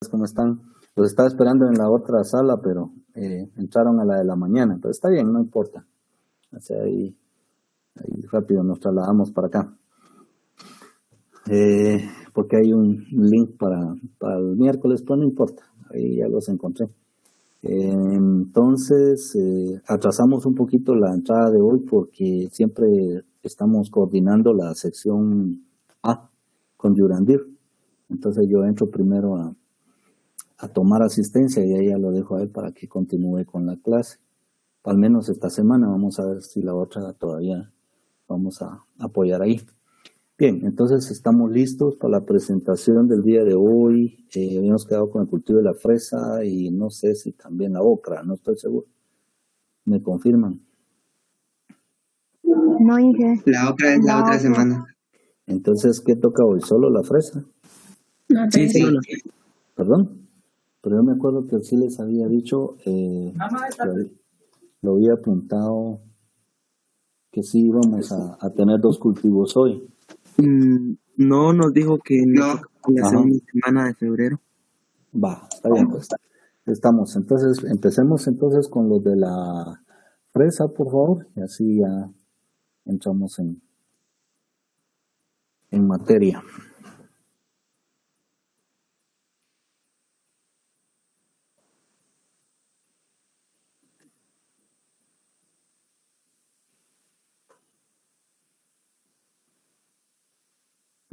¿Cómo están? Los estaba esperando en la otra sala, pero entraron a la de la mañana. Pero está bien, no importa. O sea, ahí rápido nos trasladamos para acá. Porque hay un link para el miércoles, pero no importa. Ahí ya los encontré. Entonces, atrasamos un poquito la entrada de hoy porque siempre estamos coordinando la sección A con Yurandir. Entonces yo entro primero a tomar asistencia y ahí ya lo dejo a él para que continúe con la clase. Al menos esta semana, vamos a ver si la otra todavía vamos a apoyar ahí. Bien, entonces estamos listos para la presentación del día de hoy. Habíamos quedado con el cultivo de la fresa y no sé si también la ocra, no estoy seguro. ¿Me confirman? No, Inge. La ocra es la otra semana. Entonces, ¿qué toca hoy? ¿Solo la fresa? No, Sí. ¿Perdón? Pero yo me acuerdo que sí les había dicho, lo había apuntado, que sí íbamos a tener 2 cultivos hoy. No, nos dijo que No. la segunda semana de febrero. Va, está bien, pues. Estamos. Entonces, empecemos entonces con los de la fresa, por favor, y así ya entramos en materia.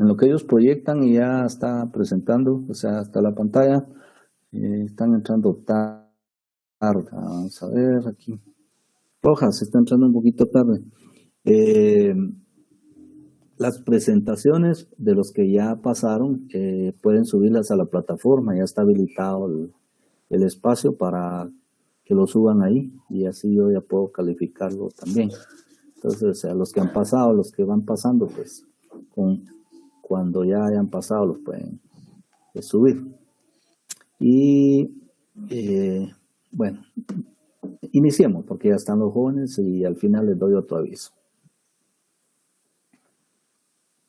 En lo que ellos proyectan y ya está presentando, o sea, hasta la pantalla, están entrando tarde. Vamos a ver aquí. Rojas, está entrando un poquito tarde. Las presentaciones de los que ya pasaron pueden subirlas a la plataforma, ya está habilitado el espacio para que lo suban ahí y así yo ya puedo calificarlo también. Entonces, a los que han pasado, los que van pasando, pues cuando ya hayan pasado los pueden subir. Y bueno, iniciemos porque ya están los jóvenes y al final les doy otro aviso.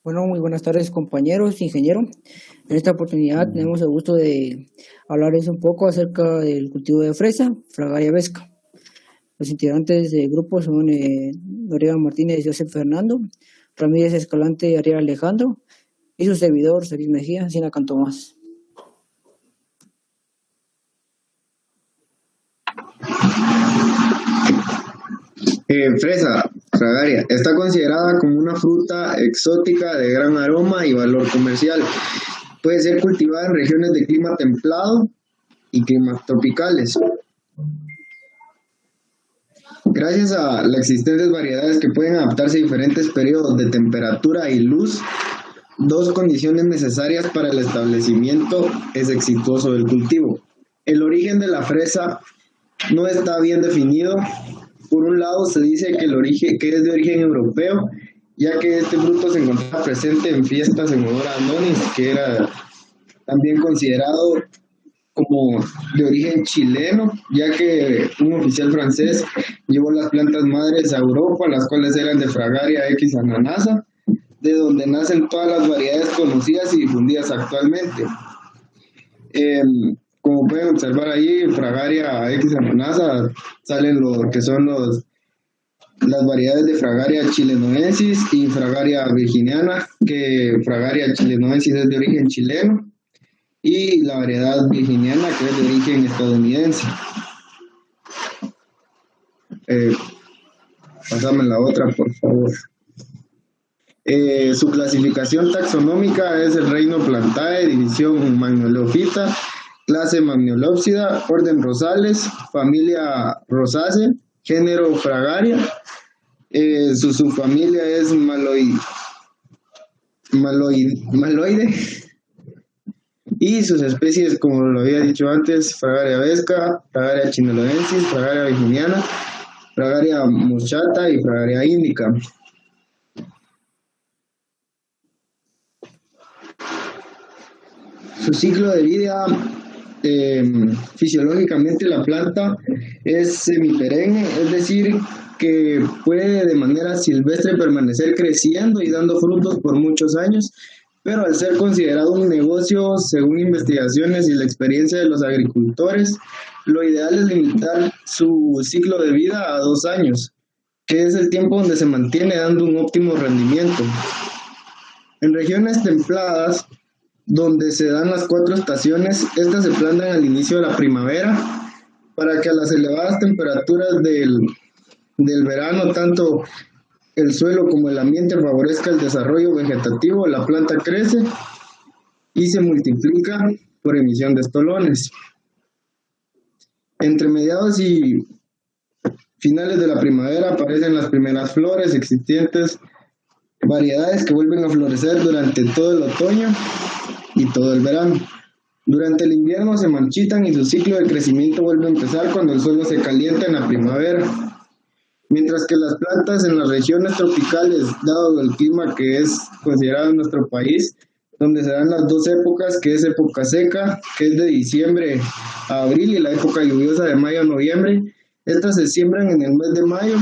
Bueno, muy buenas tardes compañeros, ingeniero. En esta oportunidad tenemos el gusto de hablarles un poco acerca del cultivo de fresa, Fragaria vesca. Los integrantes del grupo son Noriega Martínez, José Fernando, Ramírez Escalante, Ariel Alejandro y su servidor, Sergio Mejía, Sinacan Tomás. Fresa, Fragaria, está considerada como una fruta exótica de gran aroma y valor comercial. Puede ser cultivada en regiones de clima templado y climas tropicales. Gracias a las existentes variedades que pueden adaptarse a diferentes periodos de temperatura y luz, 2 condiciones necesarias para el establecimiento es exitoso del cultivo. El origen de la fresa no está bien definido. Por un lado se dice que es de origen europeo, ya que este fruto se encontraba presente en fiestas en honor a Adonis, que era también considerado como de origen chileno, ya que un oficial francés llevó las plantas madres a Europa, las cuales eran de Fragaria X ananasa, de donde nacen todas las variedades conocidas y difundidas actualmente. Como pueden observar ahí, Fragaria X ananasa salen lo que son las variedades de Fragaria chilenoensis y Fragaria virginiana, que Fragaria chilenoensis es de origen chileno y la variedad virginiana que es de origen estadounidense. Pásame la otra, por favor. Su clasificación taxonómica es el reino Plantae, división Magnolophyta, clase Magnolopsida, orden Rosales, familia Rosaceae, género Fragaria. Su subfamilia es Maloide. Y sus especies, como lo había dicho antes, Fragaria vesca, Fragaria chineloensis, Fragaria virginiana, Fragaria moschata y Fragaria indica. Su ciclo de vida, fisiológicamente la planta es semiperenne, es decir, que puede de manera silvestre permanecer creciendo y dando frutos por muchos años, pero al ser considerado un negocio, según investigaciones y la experiencia de los agricultores, lo ideal es limitar su ciclo de vida a 2 años, que es el tiempo donde se mantiene dando un óptimo rendimiento. En regiones templadas, donde se dan las 4 estaciones, estas se plantan al inicio de la primavera para que a las elevadas temperaturas del verano, tanto el suelo como el ambiente favorezca el desarrollo vegetativo, la planta crece y se multiplica por emisión de estolones. Entre mediados y finales de la primavera aparecen las primeras flores existentes, variedades que vuelven a florecer durante todo el otoño y todo el verano. Durante el invierno se marchitan y su ciclo de crecimiento vuelve a empezar cuando el suelo se calienta en la primavera. Mientras que las plantas en las regiones tropicales, dado el clima que es considerado en nuestro país, donde se dan las 2 épocas, que es época seca, que es de diciembre a abril, y la época lluviosa de mayo a noviembre, estas se siembran en el mes de mayo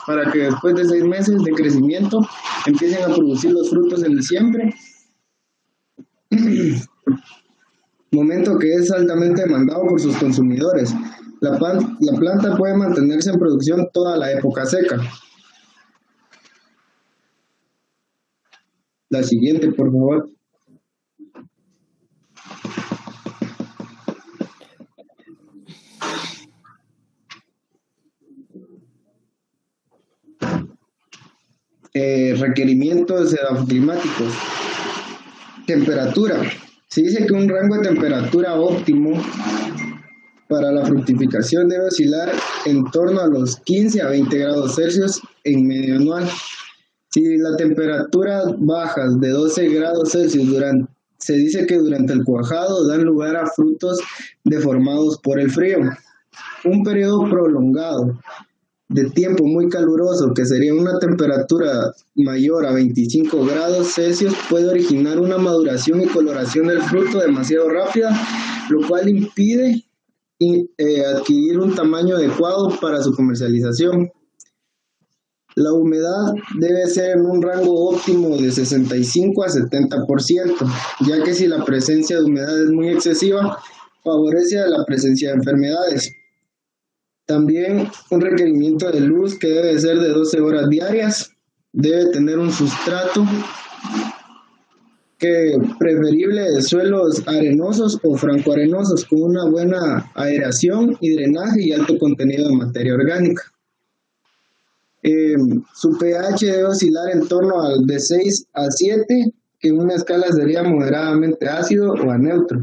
para que después de 6 meses de crecimiento empiecen a producir los frutos en diciembre, momento que es altamente demandado por sus consumidores. La planta puede mantenerse en producción toda la época seca. La siguiente, por favor. Requerimientos edafoclimáticos. Temperatura. Se dice que un rango de temperatura óptimo para la fructificación debe oscilar en torno a los 15 a 20 grados Celsius en medio anual. Si la temperatura baja de 12 grados Celsius se dice que durante el cuajado dan lugar a frutos deformados por el frío. Un periodo prolongado de tiempo muy caluroso, que sería una temperatura mayor a 25 grados Celsius, puede originar una maduración y coloración del fruto demasiado rápida, lo cual impide adquirir un tamaño adecuado para su comercialización. La humedad debe ser en un rango óptimo de 65 a 70%, ya que si la presencia de humedad es muy excesiva, favorece a la presencia de enfermedades. También un requerimiento de luz que debe ser de 12 horas diarias, debe tener un sustrato preferible de suelos arenosos o francoarenosos con una buena aeración y drenaje y alto contenido de materia orgánica. Su pH debe oscilar en torno al de 6 a 7, que en una escala sería moderadamente ácido o a neutro.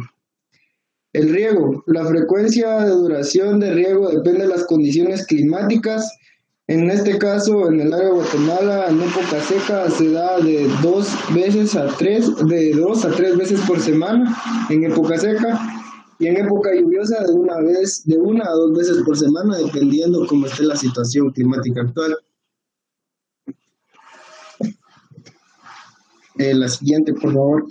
El riego. La frecuencia de duración de riego depende de las condiciones climáticas. En este caso, en el área de Guatemala, en época seca se da de 2 a 3 veces por semana en época seca, y en época lluviosa de 1 a 2 veces por semana, dependiendo cómo esté la situación climática actual. La siguiente, por favor.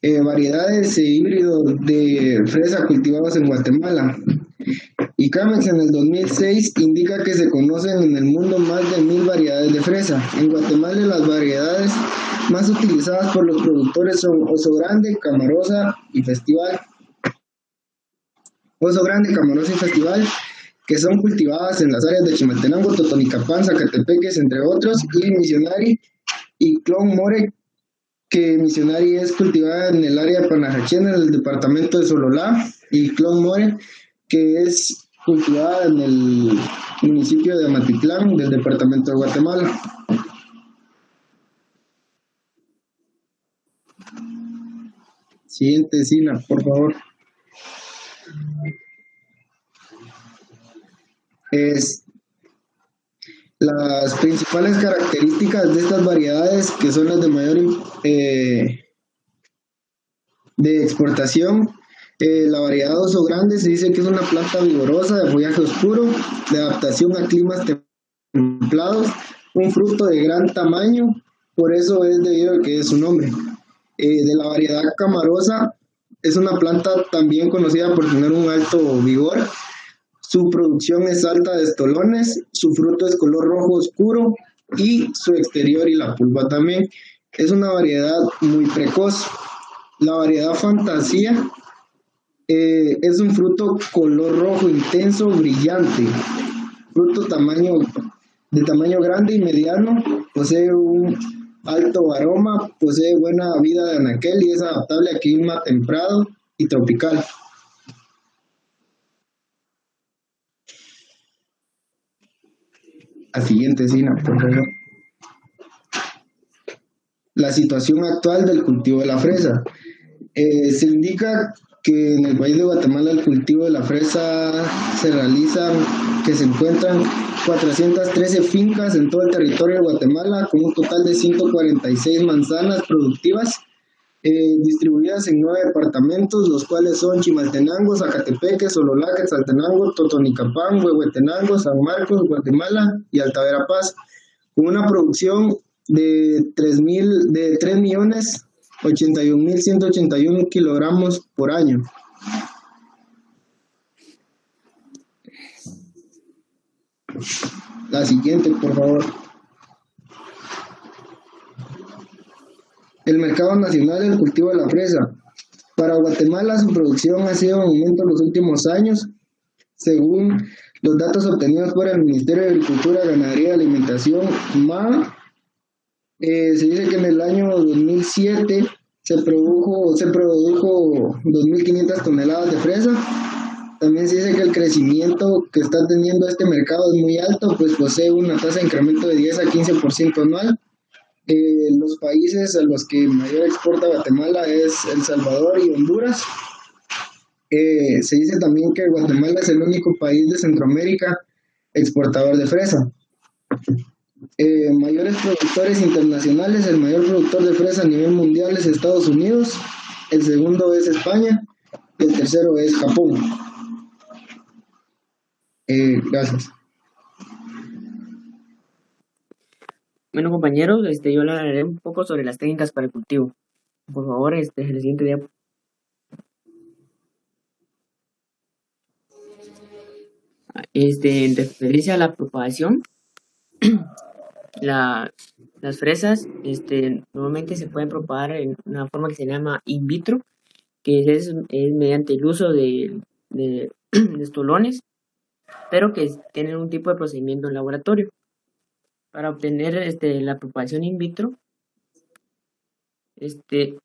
Variedades e híbridos de fresa cultivados en Guatemala. ICAMEX en el 2006 indica que se conocen en el mundo más de 1000 variedades de fresa. En Guatemala las variedades más utilizadas por los productores son Oso Grande, Camarosa y Festival. Oso Grande, Camarosa y Festival, que son cultivadas en las áreas de Chimaltenango, Totonicapán, Zacatepeques, entre otros, y Missionary y Clon More, que Missionary es cultivada en el área de Panajachén, en el departamento de Sololá, y Clon More, que es cultivada en el municipio de Amatitlán, del departamento de Guatemala. Siguiente, Sina, por favor. Las principales características de estas variedades, que son las de mayor de exportación, la variedad Oso Grande se dice que es una planta vigorosa de follaje oscuro, de adaptación a climas templados, un fruto de gran tamaño, por eso es debido a que es su nombre. De la variedad Camarosa, es una planta también conocida por tener un alto vigor. Su producción es alta de estolones, su fruto es color rojo oscuro, y su exterior y la pulpa también. Es una variedad muy precoz. La variedad Fantasía es un fruto color rojo intenso, brillante, fruto de tamaño grande y mediano, posee un alto aroma, posee buena vida de anaquel y es adaptable a clima templado y tropical. La siguiente, Sina, por favor. La situación actual del cultivo de la fresa. Se indica que en el país de Guatemala el cultivo de la fresa se encuentran 413 fincas en todo el territorio de Guatemala, con un total de 146 manzanas productivas, distribuidas en 9 departamentos, los cuales son Chimaltenango, Zacatepeque, Sololaque, Saltenango, Totonicapán, Huehuetenango, San Marcos, Guatemala y Alta Verapaz, con una producción de 3.081.181 kilogramos por año. La siguiente, por favor. El mercado nacional del cultivo de la fresa. Para Guatemala, su producción ha sido en aumento en los últimos años, según los datos obtenidos por el Ministerio de Agricultura, Ganadería y Alimentación, MA. Se dice que en el año 2007 se produjo 2.500 toneladas de fresa. También se dice que el crecimiento que está teniendo este mercado es muy alto, pues posee una tasa de incremento de 10 a 15% anual. Los países a los que mayor exporta Guatemala es El Salvador y Honduras. Se dice también que Guatemala es el único país de Centroamérica exportador de fresa. Mayores productores internacionales, el mayor productor de fresa a nivel mundial es Estados Unidos, el segundo es España y el tercero es Japón. Gracias. Bueno, compañeros, yo le hablaré un poco sobre las técnicas para el cultivo. Por favor, el siguiente diapo. En referencia a la propagación, las fresas normalmente se pueden propagar en una forma que se llama in vitro, que es mediante el uso de estolones, pero que tienen un tipo de procedimiento en laboratorio. Para obtener la propagación in vitro, se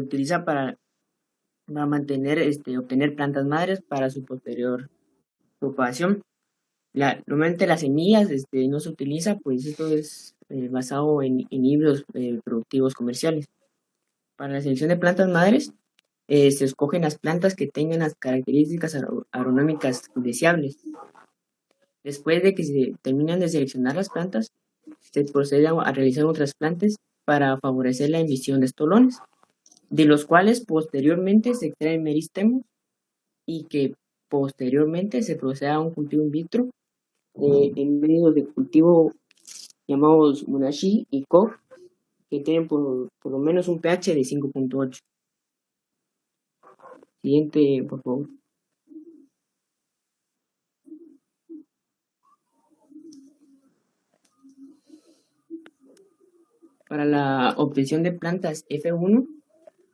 utiliza para obtener plantas madres para su posterior propagación. Normalmente las semillas no se utiliza, pues esto es basado en híbridos productivos comerciales. Para la selección de plantas madres, se escogen las plantas que tengan las características agronómicas deseables. Después de que se terminan de seleccionar las plantas, se procede a realizar un trasplante para favorecer la emisión de estolones, de los cuales posteriormente se extraen meristemos y que posteriormente se procede a un cultivo in vitro en medios de cultivo llamados Munashi y Koch, que tienen por lo menos un pH de 5.8. Siguiente, por favor. Para la obtención de plantas F1,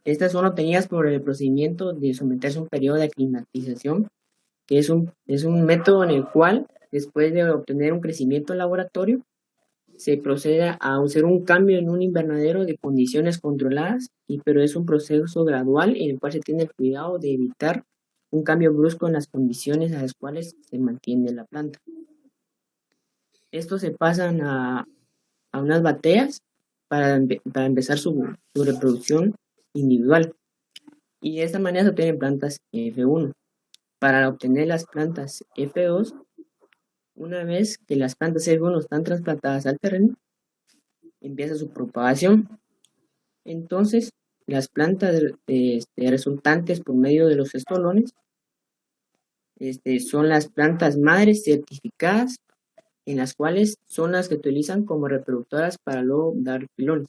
estas son obtenidas por el procedimiento de someterse a un periodo de aclimatización, que es un método en el cual, después de obtener un crecimiento en laboratorio, se procede a hacer un cambio en un invernadero de condiciones controladas, pero es un proceso gradual en el cual se tiene el cuidado de evitar un cambio brusco en las condiciones a las cuales se mantiene la planta. Estos se pasan a unas bateas para empezar su reproducción individual, y de esta manera se obtienen plantas F1. Para obtener las plantas F2, una vez que las plantas F1 están trasplantadas al terreno, empieza su propagación. Entonces, las plantas resultantes por medio de los estolones son las plantas madres certificadas, en las cuales son las que utilizan como reproductoras para luego dar pilones.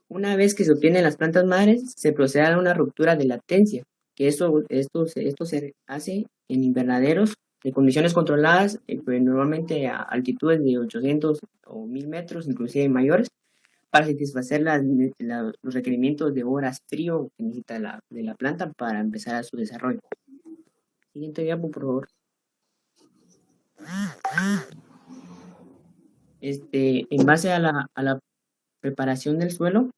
Una vez que se obtienen las plantas madres, se procede a una ruptura de latencia, que esto se hace en invernaderos de condiciones controladas, pues normalmente a altitudes de 800 o 1000 metros, inclusive mayores, para satisfacer los requerimientos de horas frío que necesita de la planta para empezar a su desarrollo. Siguiente diapo, por favor. En base a la preparación del suelo,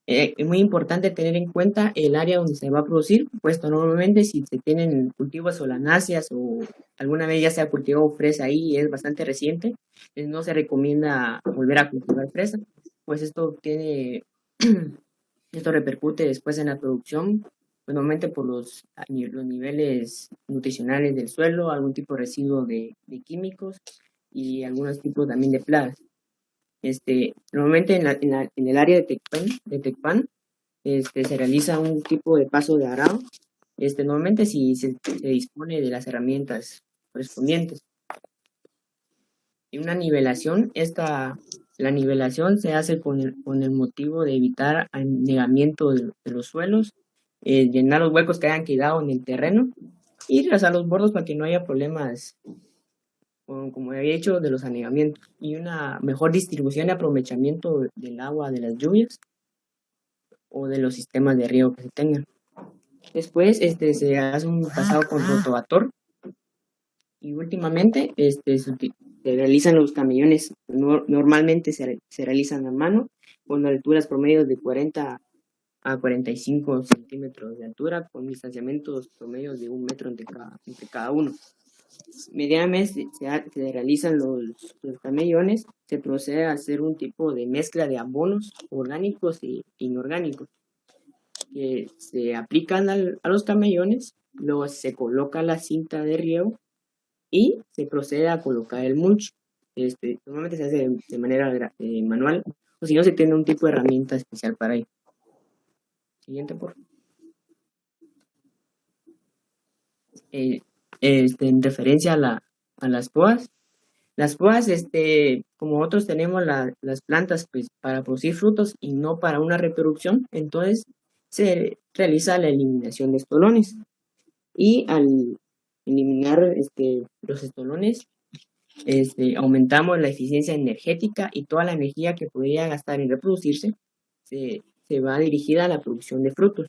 es muy importante tener en cuenta el área donde se va a producir, puesto normalmente si se tienen cultivos solanáceas o alguna vez ya se ha cultivado fresa ahí, es bastante reciente, no se recomienda volver a cultivar fresa, pues esto repercute después en la producción, pues normalmente por los niveles nutricionales del suelo, algún tipo de residuo de químicos y algunos tipos también de plagas. Normalmente en el área de Tecpan, se realiza un tipo de paso de arado, normalmente si se dispone de las herramientas correspondientes. Y una nivelación, la nivelación se hace con el motivo de evitar anegamiento de los suelos, llenar los huecos que hayan quedado en el terreno y trazar los bordos para que no haya problemas, como había dicho, de los anegamientos, y una mejor distribución y aprovechamiento del agua de las lluvias o de los sistemas de riego que se tengan. Después se hace un pasado con rotavator y últimamente se realizan los camellones. Normalmente se realizan a mano con alturas promedios de 40 a 45 centímetros de altura, con distanciamientos promedios de 1 metro entre cada uno. Medianamente se realizan los camellones, se procede a hacer un tipo de mezcla de abonos orgánicos e inorgánicos que se aplican a los camellones, luego se coloca la cinta de riego y se procede a colocar el mulch. Normalmente se hace de manera manual, o si no se tiene un tipo de herramienta especial para ello. Siguiente, por favor. En referencia a las poas. Las poas, como otros tenemos las plantas pues para producir frutos y no para una reproducción, entonces se realiza la eliminación de estolones. Y al eliminar los estolones, aumentamos la eficiencia energética y toda la energía que podría gastar en reproducirse se va dirigida a la producción de frutos.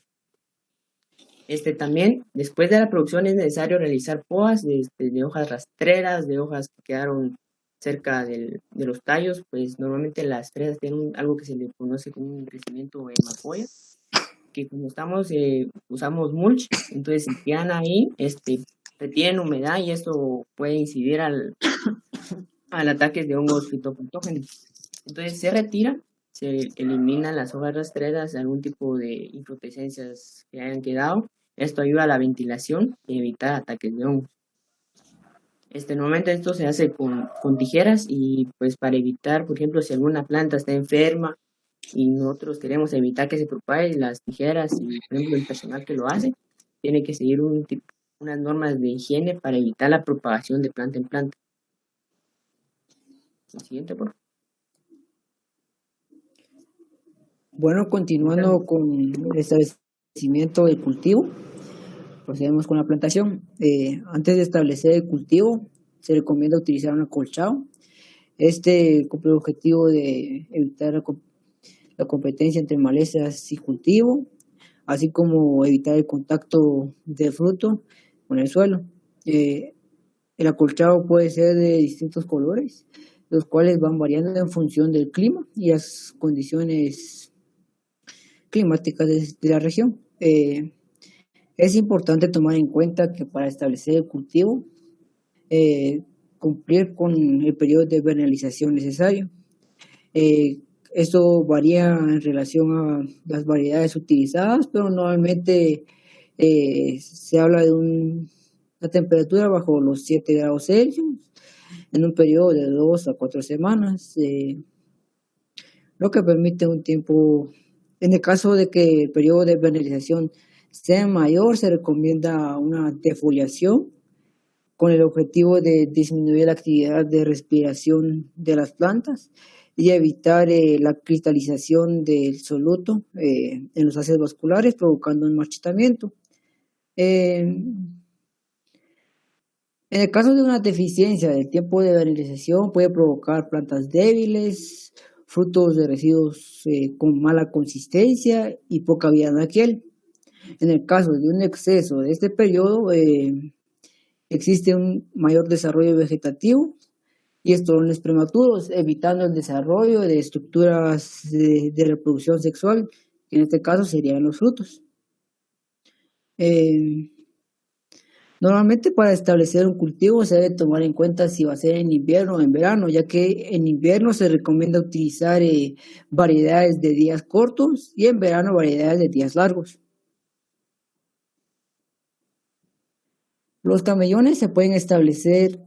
También, después de la producción es necesario realizar podas de hojas rastreras, de hojas que quedaron cerca de los tallos, pues normalmente las fresas tienen algo que se le conoce como un crecimiento hemafoya, que cuando usamos mulch, entonces si quedan ahí, retienen humedad y esto puede incidir al ataque de hongos fitopatógenos. Entonces se retira, se eliminan las hojas rastreras, algún tipo de inflorescencias que hayan quedado. Esto ayuda a la ventilación y evitar ataques de hongos. Normalmente esto se hace con tijeras y pues para evitar, por ejemplo, si alguna planta está enferma y nosotros queremos evitar que se propague, las tijeras y por ejemplo el personal que lo hace tiene que seguir unas normas de higiene para evitar la propagación de planta en planta. El siguiente, por favor. Bueno, continuando con el establecimiento del cultivo, procedemos con la plantación. Antes de establecer el cultivo, se recomienda utilizar un acolchado. Cumple el objetivo de evitar la competencia entre malezas y cultivo, así como evitar el contacto del fruto con el suelo. El acolchado puede ser de distintos colores, los cuales van variando en función del clima y las condiciones climáticas de la región. Es importante tomar en cuenta que para establecer el cultivo, cumplir con el periodo de vernalización necesario. Esto varía en relación a las variedades utilizadas, pero normalmente se habla de una temperatura bajo los 7 grados Celsius en un periodo de 2 a 4 semanas, lo que permite un tiempo. En el caso de que el periodo de vernalización sea mayor, se recomienda una defoliación con el objetivo de disminuir la actividad de respiración de las plantas y evitar la cristalización del soluto en los haces vasculares, provocando un marchitamiento. En En el caso de una deficiencia del tiempo de veranización, puede provocar plantas débiles, frutos de residuos con mala consistencia y poca vida en aquel. En el caso de un exceso de este periodo, existe un mayor desarrollo vegetativo y estolones prematuros, evitando el desarrollo de estructuras de reproducción sexual, que en este caso serían los frutos. Normalmente para establecer un cultivo se debe tomar en cuenta si va a ser en invierno o en verano, ya que en invierno se recomienda utilizar variedades de días cortos y en verano variedades de días largos. Los camellones se pueden establecer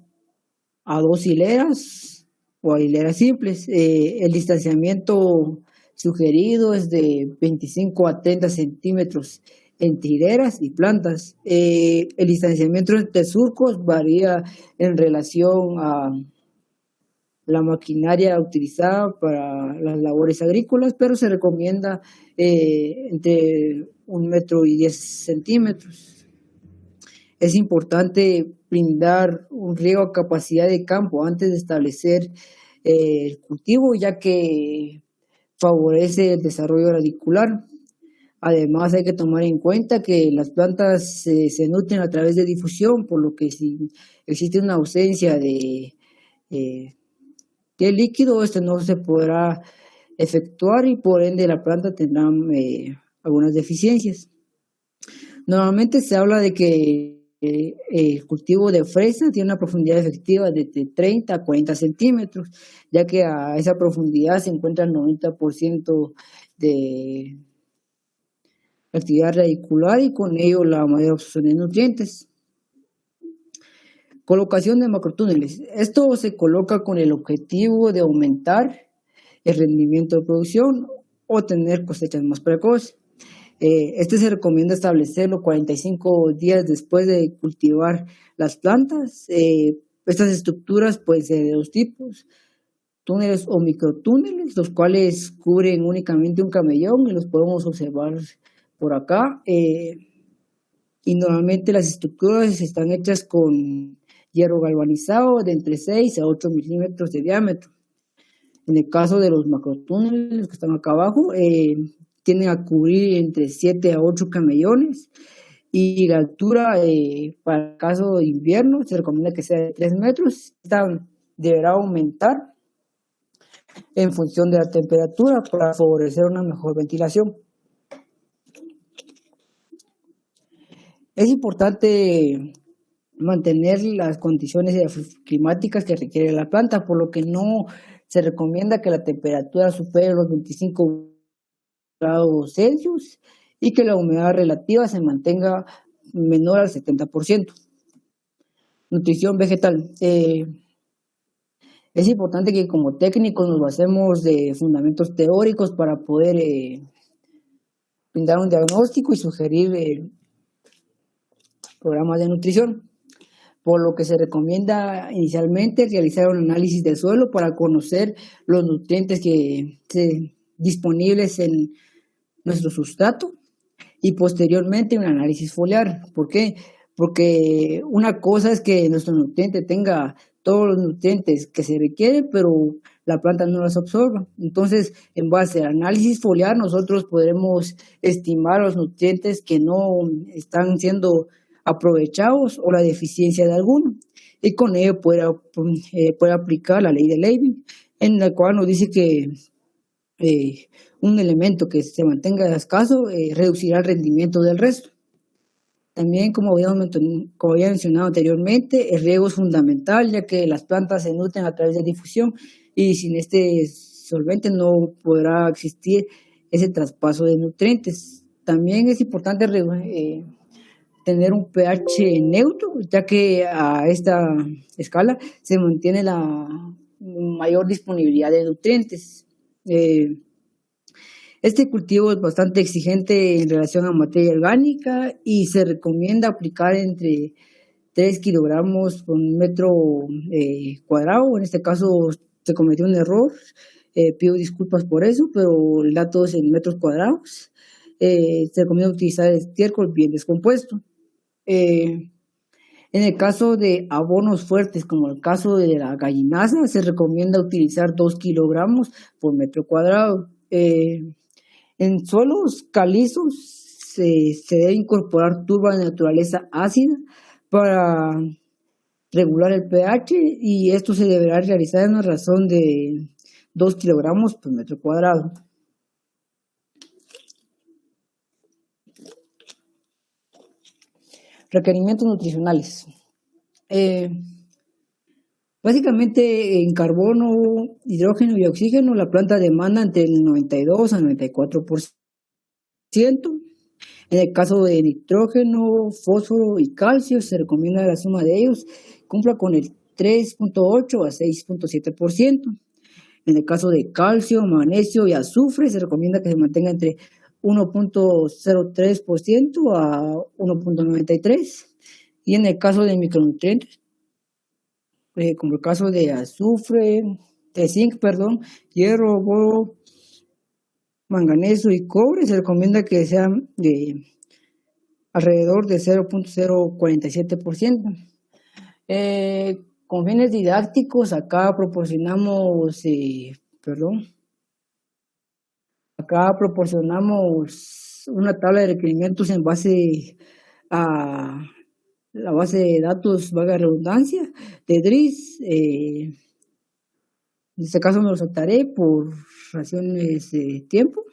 a 2 hileras o a hileras simples. El distanciamiento sugerido es de 25 a 30 centímetros entre hileras y plantas. El distanciamiento entre surcos varía en relación a la maquinaria utilizada para las labores agrícolas, pero se recomienda entre 1 metro y 10 centímetros. Es importante brindar un riego a capacidad de campo antes de establecer el cultivo, ya que favorece el desarrollo radicular. Además, hay que tomar en cuenta que las plantas se nutren a través de difusión, por lo que si existe una ausencia de líquido, este no se podrá efectuar y por ende la planta tendrá algunas deficiencias. Normalmente se habla de que el cultivo de fresa tiene una profundidad efectiva de 30 a 40 centímetros, ya que a esa profundidad se encuentra el 90% de actividad radicular y con ello la mayor absorción de nutrientes. Colocación de macrotúneles. Esto se coloca con el objetivo de aumentar el rendimiento de producción o tener cosechas más precoces. Este se recomienda establecerlo 45 días después de cultivar las plantas. Estas estructuras pueden ser de 2 tipos, túneles o microtúneles, los cuales cubren únicamente un camellón y los podemos observar por acá. Y normalmente las estructuras están hechas con hierro galvanizado de entre 6 a 8 milímetros de diámetro. En el caso de los macrotúneles que están acá abajo, tienden a cubrir entre 7 a 8 camellones y la altura para el caso de invierno se recomienda que sea de 3 metros. Esta deberá aumentar en función de la temperatura para favorecer una mejor ventilación. Es importante mantener las condiciones climáticas que requiere la planta, por lo que no se recomienda que la temperatura supere los 25 grados Celsius y que la humedad relativa se mantenga menor al 70%. Nutrición vegetal. Es importante que como técnicos nos basemos de fundamentos teóricos para poder brindar un diagnóstico y sugerir programas de nutrición, por lo que se recomienda inicialmente realizar un análisis del suelo para conocer los nutrientes que disponibles en nuestro sustrato y posteriormente un análisis foliar. ¿Por qué? Porque una cosa es que nuestro nutriente tenga todos los nutrientes que se requieren, pero la planta no los absorba. Entonces, en base al análisis foliar, nosotros podremos estimar los nutrientes que no están siendo aprovechados o la deficiencia de alguno. Y con ello puede aplicar la ley de Levy, en la cual nos dice que un elemento que se mantenga escaso reducirá el rendimiento del resto. También, como había mencionado anteriormente, el riego es fundamental, ya que las plantas se nutren a través de difusión y sin este solvente no podrá existir ese traspaso de nutrientes. También es importante tener un pH neutro, ya que a esta escala se mantiene la mayor disponibilidad de nutrientes. Este cultivo es bastante exigente en relación a materia orgánica y se recomienda aplicar entre 3 kilogramos por metro cuadrado. En este caso se cometió un error, pido disculpas por eso, pero el dato es en metros cuadrados. Se recomienda utilizar estiércol bien descompuesto. En En el caso de abonos fuertes, como el caso de la gallinaza, se recomienda utilizar 2 kilogramos por metro cuadrado. En suelos calizos se debe incorporar turba de naturaleza ácida para regular el pH, y esto se deberá realizar en una razón de 2 kilogramos por metro cuadrado. Requerimientos nutricionales. Básicamente en carbono, hidrógeno y oxígeno la planta demanda entre el 92 a 94%. En el caso de nitrógeno, fósforo y calcio se recomienda la suma de ellos cumpla con el 3.8 a 6.7%. En el caso de calcio, magnesio y azufre se recomienda que se mantenga entre 1.03% a 1.93%. Y en el caso de micronutrientes, como el caso de azufre, de zinc, hierro, boro, manganeso y cobre, se recomienda que sean de alrededor de 0.047%. Con fines didácticos, acá proporcionamos una tabla de requerimientos en base a la base de datos, valga redundancia, de DRIS. En este caso me lo saltaré por razones de tiempo.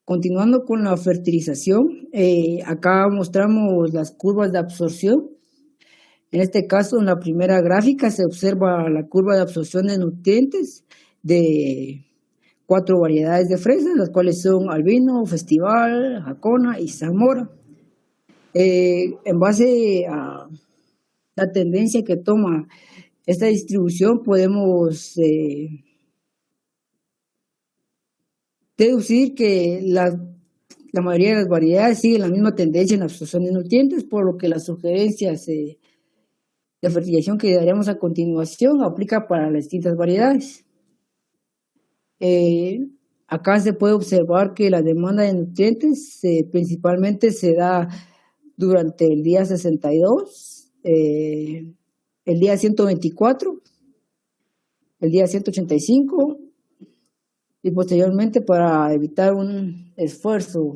Continuando con la fertilización, acá mostramos las curvas de absorción. En este caso, en la primera gráfica se observa la curva de absorción de nutrientes de 4 variedades de fresas, las cuales son Albino, Festival, Jacona y Zamora. En base a la tendencia que toma esta distribución, podemos deducir que la mayoría de las variedades siguen la misma tendencia en la absorción de nutrientes, por lo que las sugerencias de fertilización que daremos a continuación aplica para las distintas variedades. Acá se puede observar que la demanda de nutrientes principalmente se da durante el día 62, el día 124, el día 185, y posteriormente, para evitar un esfuerzo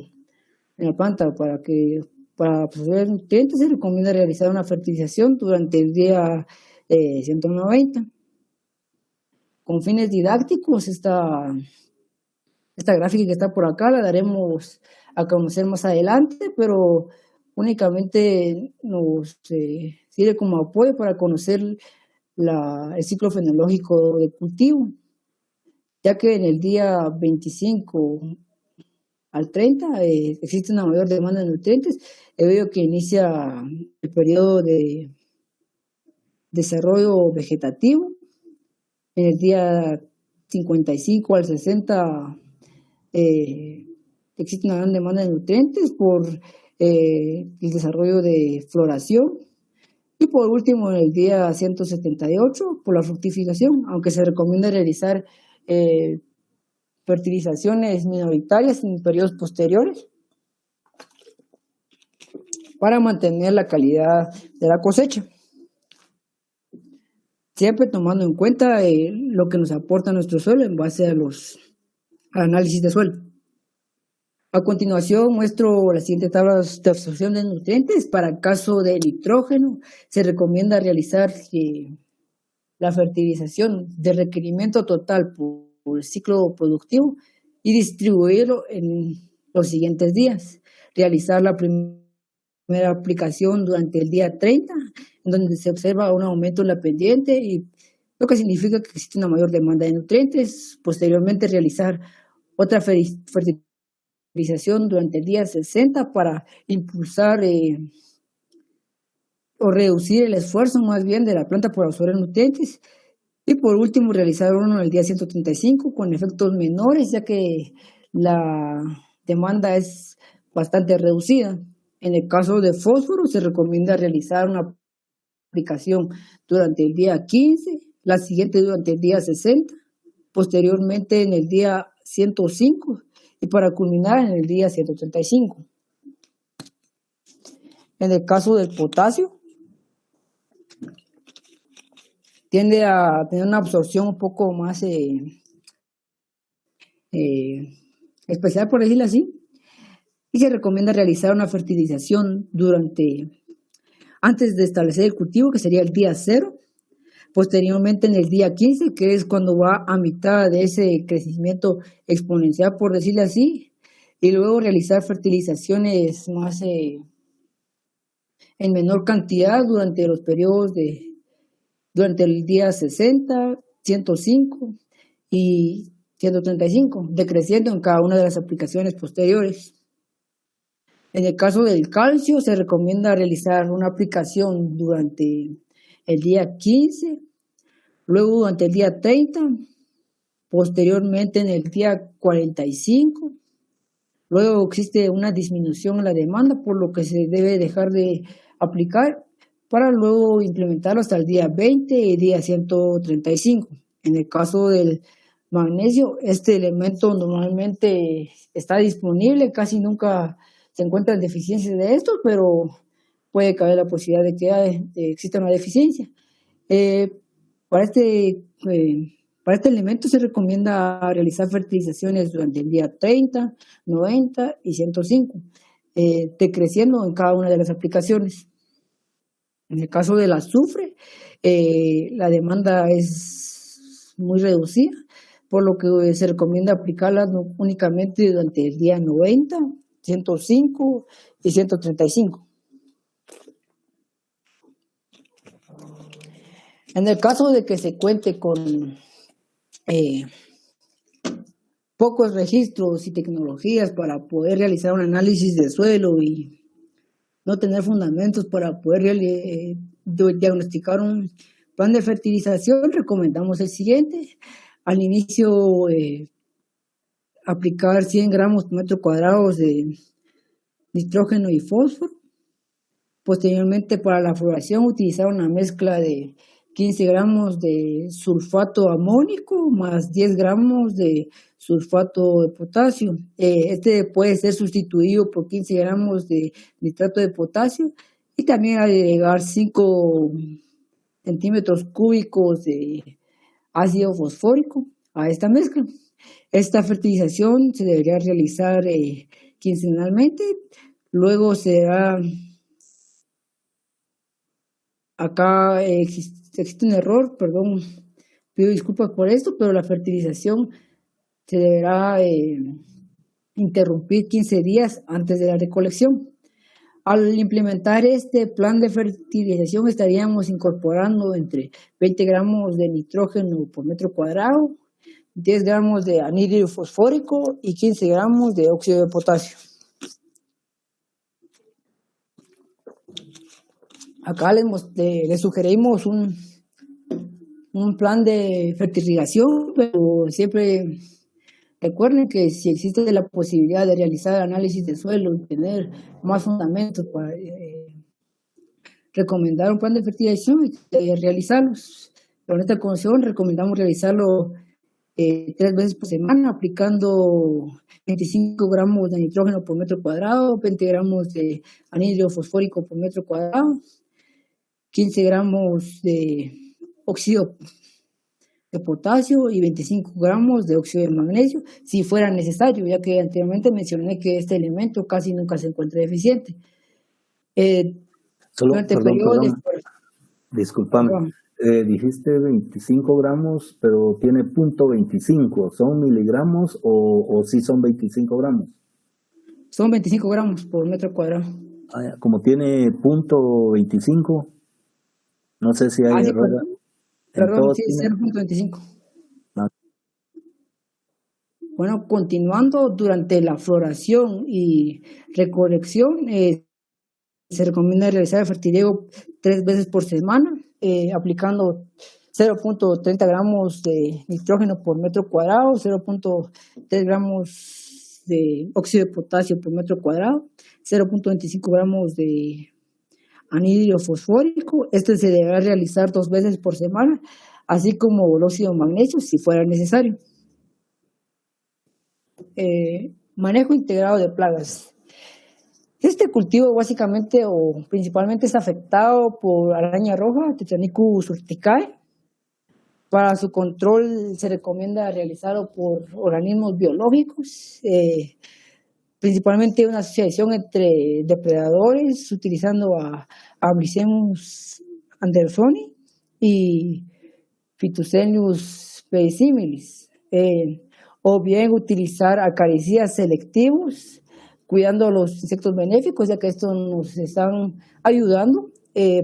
en la planta para absorber nutrientes, se recomienda realizar una fertilización durante el día 190. Con fines didácticos, esta gráfica que está por acá la daremos a conocer más adelante, pero únicamente nos sirve como apoyo para conocer el ciclo fenológico del cultivo, ya que en el día 25 al 30 existe una mayor demanda de nutrientes, debido a que inicia el periodo de desarrollo vegetativo. En el día 55 al 60 existe una gran demanda de nutrientes por el desarrollo de floración, y por último en el día 178 por la fructificación, aunque se recomienda realizar fertilizaciones minoritarias en periodos posteriores para mantener la calidad de la cosecha, siempre tomando en cuenta lo que nos aporta nuestro suelo en base al análisis de suelo. A continuación muestro las siguientes tablas de absorción de nutrientes. Para el caso de nitrógeno, se recomienda realizar la fertilización de requerimiento total por el ciclo productivo y distribuirlo en los siguientes días. Realizar la primera aplicación durante el día 30, en donde se observa un aumento en la pendiente, y lo que significa que existe una mayor demanda de nutrientes. Posteriormente, realizar otra fertilización durante el día 60 para impulsar o reducir el esfuerzo más bien de la planta por absorber nutrientes. Y por último, realizar uno en el día 135 con efectos menores, ya que la demanda es bastante reducida. En el caso de fósforo, se recomienda realizar una aplicación durante el día 15, la siguiente durante el día 60, posteriormente en el día 105 y para culminar en el día 135. En el caso del potasio, tiende a tener una absorción un poco más especial, por decirlo así, y se recomienda realizar una fertilización antes de establecer el cultivo, que sería el día 0, posteriormente en el día 15, que es cuando va a mitad de ese crecimiento exponencial, por decirlo así, y luego realizar fertilizaciones más en menor cantidad durante los periodos durante el día 60, 105 y 135, decreciendo en cada una de las aplicaciones posteriores. En el caso del calcio, se recomienda realizar una aplicación durante el día 15, luego durante el día 30, posteriormente en el día 45. Luego existe una disminución en la demanda, por lo que se debe dejar de aplicar para luego implementarlo hasta el día 20 y día 135. En el caso del magnesio, este elemento normalmente está disponible, casi nunca se encuentran deficiencias de estos, pero puede caber la posibilidad de que exista una deficiencia. Para este elemento se recomienda realizar fertilizaciones durante el día 30, 90 y 105, decreciendo en cada una de las aplicaciones. En el caso del azufre, la demanda es muy reducida, por lo que se recomienda aplicarla únicamente durante el día 90, 105 y 135. En el caso de que se cuente con pocos registros y tecnologías para poder realizar un análisis de suelo y no tener fundamentos para poder diagnosticar un plan de fertilización, recomendamos el siguiente. Al inicio, aplicar 100 gramos por metro cuadrado de nitrógeno y fósforo. Posteriormente, para la floración, utilizar una mezcla de 15 gramos de sulfato amónico más 10 gramos de sulfato de potasio. Este puede ser sustituido por 15 gramos de nitrato de potasio y también agregar 5 centímetros cúbicos de ácido fosfórico a esta mezcla. Esta fertilización se debería realizar quincenalmente. Luego será, acá existe un error, perdón, pido disculpas por esto, pero la fertilización se deberá interrumpir 15 días antes de la recolección. Al implementar este plan de fertilización estaríamos incorporando entre 20 gramos de nitrógeno por metro cuadrado, 10 gramos de anhídrido fosfórico y 15 gramos de óxido de potasio. Acá les sugerimos un plan de fertilización, pero siempre recuerden que si existe la posibilidad de realizar análisis de suelo y tener más fundamentos para recomendar un plan de fertilización, realizarlos. Pero en esta condición recomendamos realizarlo 3 veces por semana, aplicando 25 gramos de nitrógeno por metro cuadrado, 20 gramos de anhídrido fosfórico por metro cuadrado, 15 gramos de óxido de potasio y 25 gramos de óxido de magnesio, si fuera necesario, ya que anteriormente mencioné que este elemento casi nunca se encuentra deficiente. Durante el periodo disculpame, dijiste 25 gramos, pero tiene .25, ¿son miligramos o sí son 25 gramos? Son 25 gramos por metro cuadrado. Como tiene .25, no sé si hay error. Perdón, sí, 0.25. Bueno, continuando, durante la floración y recolección, se recomienda realizar el fertilego 3 veces por semana, aplicando 0.30 gramos de nitrógeno por metro cuadrado, 0.3 gramos de óxido de potasio por metro cuadrado, 0.25 gramos de anhídrido fosfórico. Este se deberá realizar 2 veces por semana, así como el óxido de magnesio si fuera necesario. Manejo integrado de plagas. Este cultivo básicamente o principalmente es afectado por araña roja, Tetranicus urticae. Para su control se recomienda realizarlo por organismos biológicos, principalmente una asociación entre depredadores utilizando a Amblyssemus andersoni y Phytocereus pedisimilis, o bien utilizar acaricidas selectivos cuidando a los insectos benéficos, ya que estos nos están ayudando.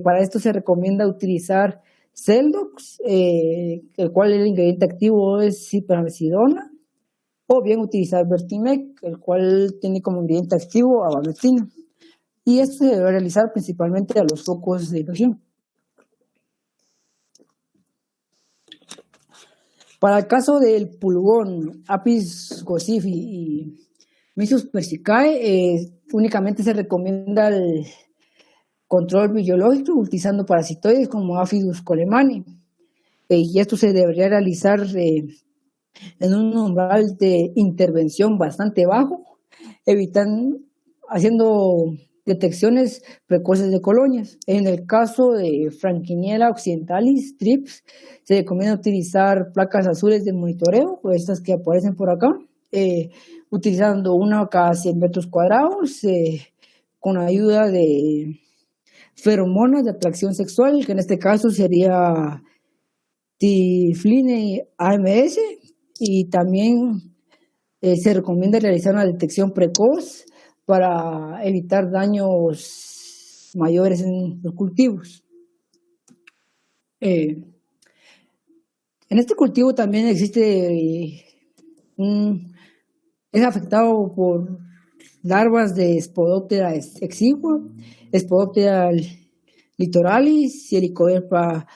Para esto se recomienda utilizar Celdox, el cual el ingrediente activo es ciprasidona, o bien utilizar Vertimec, el cual tiene como ingrediente activo abamectina. Y esto se debe realizar principalmente a los focos de infección. Para el caso del pulgón, Apis gossyphi y Myxus persicae, únicamente se recomienda el control biológico utilizando parasitoides como Aphidus colemani, y esto se debería realizar en un umbral de intervención bastante bajo, haciendo detecciones precoces de colonias. En el caso de Frankiniella occidentalis, TRIPS, se recomienda utilizar placas azules de monitoreo, pues estas que aparecen por acá, utilizando una cada 100 metros cuadrados, con ayuda de feromonas de atracción sexual, que en este caso sería Tifline AMS, y también se recomienda realizar una detección precoz para evitar daños mayores en los cultivos. En este cultivo también existe es afectado por larvas de Spodoptera exigua, Spodoptera litoralis y Helicoverpa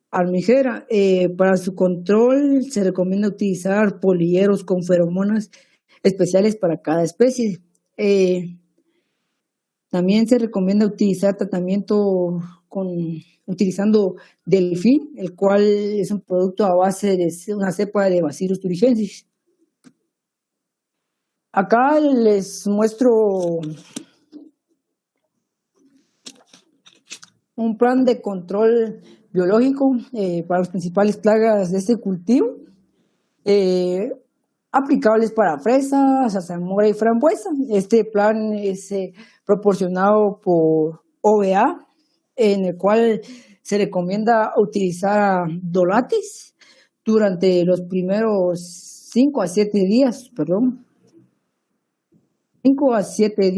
armigera. Para su control se recomienda utilizar polilleros con feromonas especiales para cada especie. También se recomienda utilizar tratamiento utilizando Delfin, el cual es un producto a base de una cepa de Bacillus thuringiensis. Acá les muestro un plan de control biológico para las principales plagas de este cultivo, aplicables para fresa, zarzamora y frambuesa. Este plan es proporcionado por OBA, en el cual se recomienda utilizar Dolatis durante los primeros 5 a 7 días, 5 a 7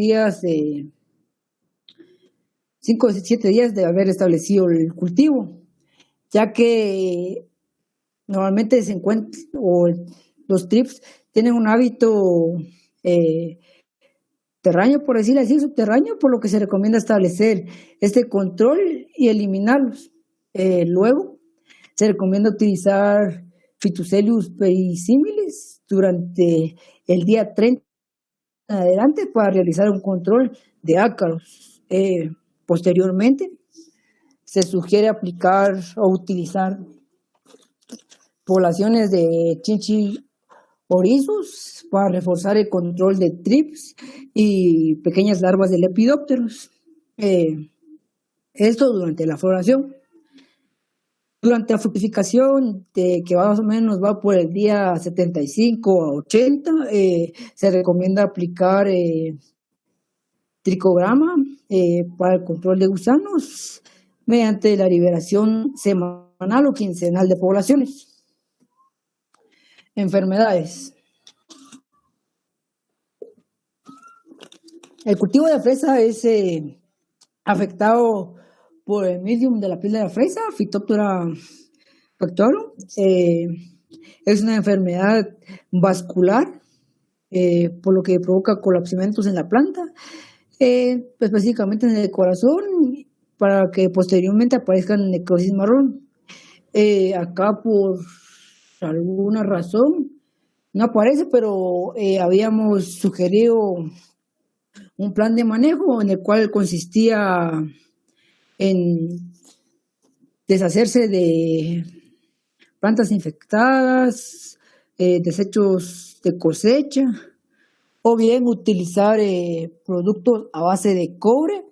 días de haber establecido el cultivo, ya que normalmente se encuentra, o los trips tienen un hábito terráneo, por decirlo así, subterráneo, por lo que se recomienda establecer este control y eliminarlos. Luego, se recomienda utilizar Phytocereus pedisimilis durante el día 30 en adelante para realizar un control de ácaros. Posteriormente, se sugiere aplicar o utilizar poblaciones de Chinchi oryzus para reforzar el control de trips y pequeñas larvas de lepidópteros. Esto durante la floración. Durante la fructificación, que más o menos va por el día 75 a 80, se recomienda aplicar tricograma para el control de gusanos mediante la liberación semanal o quincenal de poblaciones. Enfermedades. El cultivo de fresa es afectado por el medium de la piel de la fresa, Phytophthora factorum. Es una enfermedad vascular, por lo que provoca colapsamientos en la planta, específicamente en el corazón, para que posteriormente aparezcan necrosis marrón. Acá por alguna razón no aparece, pero habíamos sugerido un plan de manejo en el cual consistía en deshacerse de plantas infectadas, desechos de cosecha, o bien utilizar productos a base de cobre,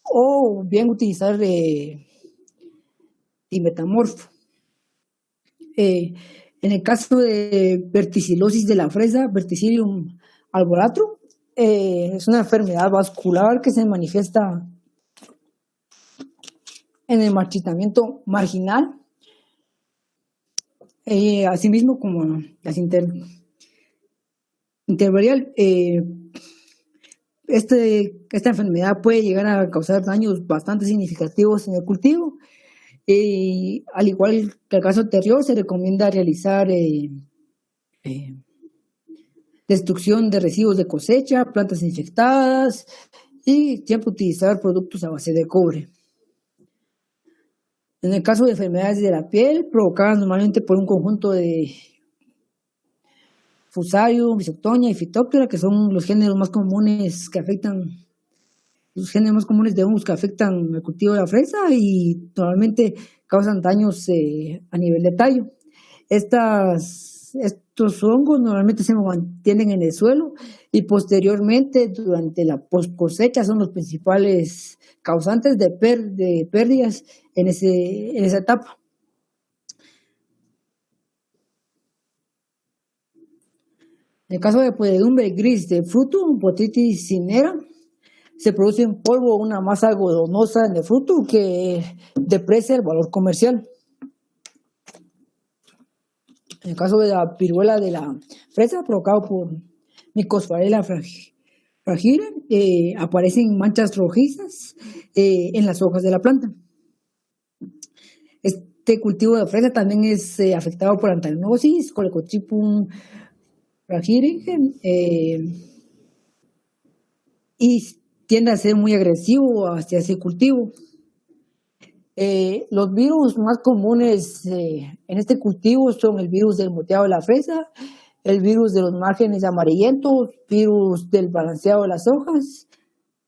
o bien utilizar dimetamorfo. En el caso de verticilosis de la fresa, Verticillium alboratro, es una enfermedad vascular que se manifiesta en el marchitamiento marginal, asimismo como las intervarial. Esta enfermedad puede llegar a causar daños bastante significativos en el cultivo. Al igual que el caso anterior, se recomienda realizar destrucción de residuos de cosecha, plantas infectadas y siempre utilizar productos a base de cobre. En el caso de enfermedades de la piel, provocadas normalmente por un conjunto de Fusarium, Bisectonia y Phytophthora, que son los géneros más comunes de hongos que afectan el cultivo de la fresa y normalmente causan daños a nivel de tallo. Estos hongos normalmente se mantienen en el suelo y posteriormente durante la post-cosecha son los principales causantes de pérdidas en esa etapa. En el caso de podredumbre gris de fruto, Botrytis cinerea, se produce en polvo una masa algodonosa en el fruto que deprecia el valor comercial. En el caso de la viruela de la fresa, provocado por Mycophallia fragile, aparecen manchas rojizas en las hojas de la planta. Este cultivo de fresa también es afectado por Anthracnosis, Colecotrichum fragile, y tiende a ser muy agresivo hacia ese cultivo. Los virus más comunes en este cultivo son el virus del moteado de la fresa, el virus de los márgenes amarillentos, virus del balanceado de las hojas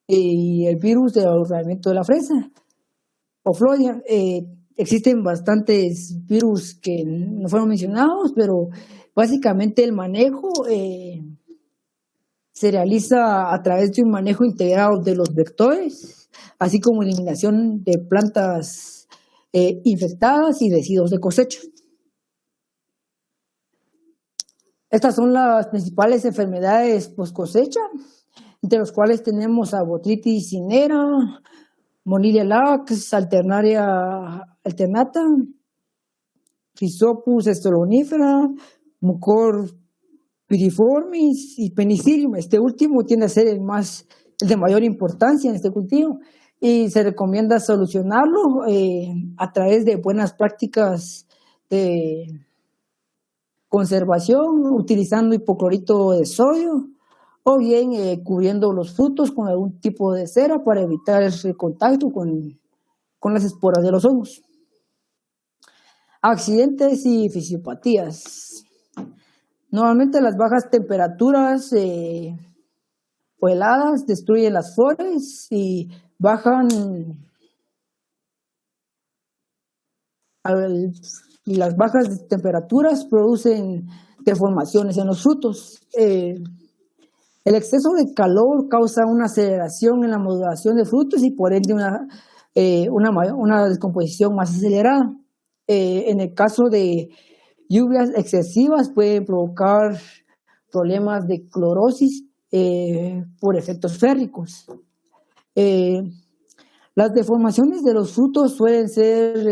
y el virus del ahorramiento de la fresa o Floria. Existen bastantes virus que no fueron mencionados, pero básicamente el manejo se realiza a través de un manejo integrado de los vectores, así como eliminación de plantas infectadas y residuos de cosecha. Estas son las principales enfermedades post cosecha, entre los cuales tenemos a Botrytis cinerea, Monilia lax, Alternaria alternata, Rhizopus estolonifera, Mucor piriformis y Penicillium. Este último tiende a ser el de mayor importancia en este cultivo y se recomienda solucionarlo a través de buenas prácticas de conservación, utilizando hipoclorito de sodio o bien cubriendo los frutos con algún tipo de cera para evitar el contacto con las esporas de los hongos. Accidentes y fisiopatías. Normalmente las bajas temperaturas o heladas destruyen las flores y las bajas temperaturas producen deformaciones en los frutos. El exceso de calor causa una aceleración en la maduración de frutos y por ende una descomposición más acelerada. En el caso de lluvias excesivas pueden provocar problemas de clorosis por efectos férricos. Las deformaciones de los frutos suelen ser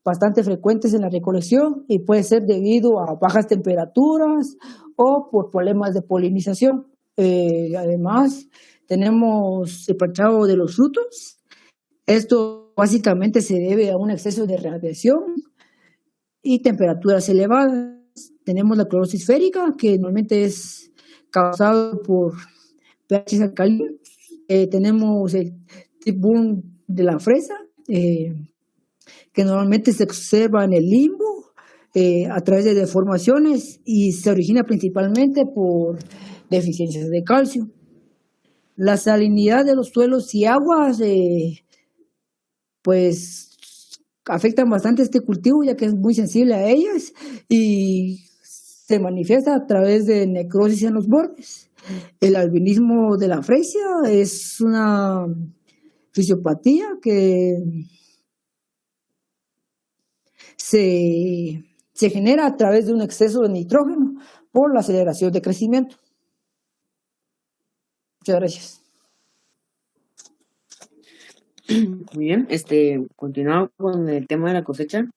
bastante frecuentes en la recolección y puede ser debido a bajas temperaturas o por problemas de polinización. Además, tenemos el planchado de los frutos. Esto básicamente se debe a un exceso de radiación y temperaturas elevadas. Tenemos la clorosis férica, que normalmente es causado por pH alcalinos. Tenemos el tip burn de la fresa, que normalmente se observa en el limbo a través de deformaciones y se origina principalmente por deficiencias de calcio. La salinidad de los suelos y aguas pues afectan bastante este cultivo, ya que es muy sensible a ellas y se manifiesta a través de necrosis en los bordes. El albinismo de la fresia es una fisiopatía que se genera a través de un exceso de nitrógeno por la aceleración de crecimiento. Muchas gracias. Muy bien, continuando con el tema de la cosecha.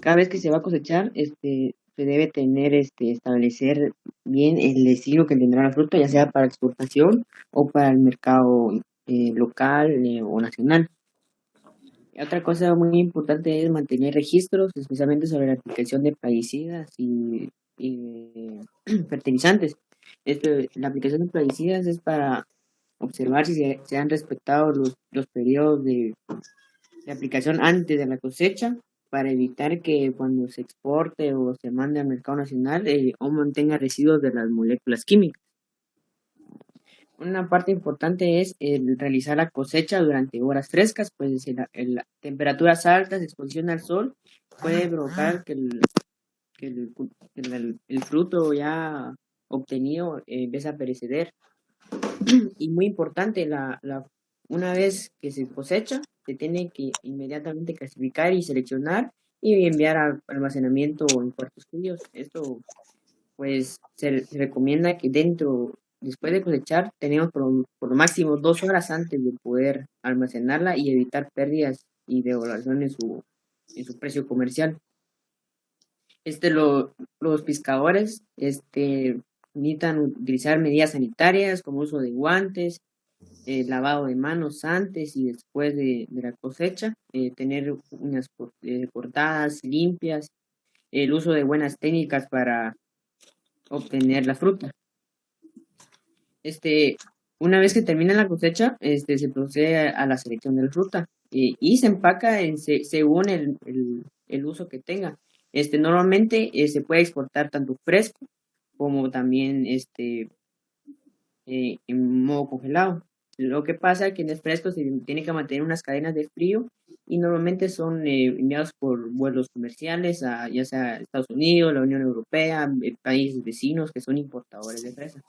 Cada vez que se va a cosechar, se debe tener, establecer bien el estilo que tendrá la fruta, ya sea para exportación o para el mercado local o nacional. Y otra cosa muy importante es mantener registros, especialmente sobre la aplicación de plaguicidas y fertilizantes. La aplicación de plaguicidas es para observar si se han respetado los periodos de aplicación antes de la cosecha, para evitar que cuando se exporte o se mande al mercado nacional o mantenga residuos de las moléculas químicas. Una parte importante es realizar la cosecha durante horas frescas, pues temperaturas altas, exposición al sol, puede provocar que el fruto ya obtenido empiece a perecer. Y muy importante, una vez que se cosecha, se tiene que inmediatamente clasificar y seleccionar y enviar al almacenamiento en cuartos fríos. Esto, pues, se recomienda que después de cosechar, tenemos por máximo 2 horas antes de poder almacenarla y evitar pérdidas y devaluación en su precio comercial. Los pescadores necesitan utilizar medidas sanitarias como uso de guantes, lavado de manos antes y después de la cosecha, tener uñas cortadas, limpias, el uso de buenas técnicas para obtener la fruta. Una vez que termina la cosecha, se procede a la selección de la fruta y se empaca según el uso que tenga. Normalmente se puede exportar tanto fresco como también en modo congelado. Lo que pasa es que en el fresco se tiene que mantener unas cadenas de frío y normalmente son enviados por vuelos comerciales ya sea Estados Unidos, la Unión Europea, países vecinos que son importadores de fresa.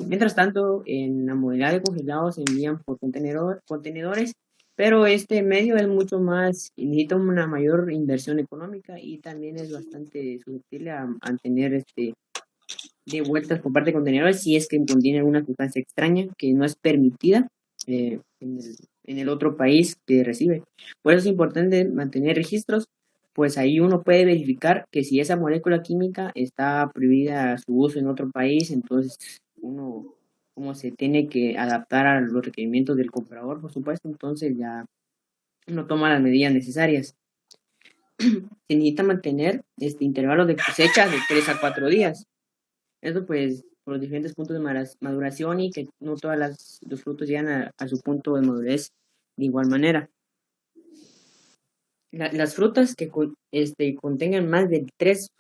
Mientras tanto, en la modalidad de congelado se envían por contenedores, pero este medio es mucho más, necesita una mayor inversión económica y también es bastante susceptible a tener de vueltas por parte de contenedores si es que contiene alguna sustancia extraña que no es permitida en el otro país que recibe. Por eso es importante mantener registros, pues ahí uno puede verificar que si esa molécula química está prohibida su uso en otro país, entonces uno como se tiene que adaptar a los requerimientos del comprador, por supuesto, entonces ya uno toma las medidas necesarias. Se necesita mantener intervalos de cosecha de 3 a 4 días. Esto pues por los diferentes puntos de maduración y que no todos los frutos llegan a su punto de madurez de igual manera. Las frutas que contengan más de 3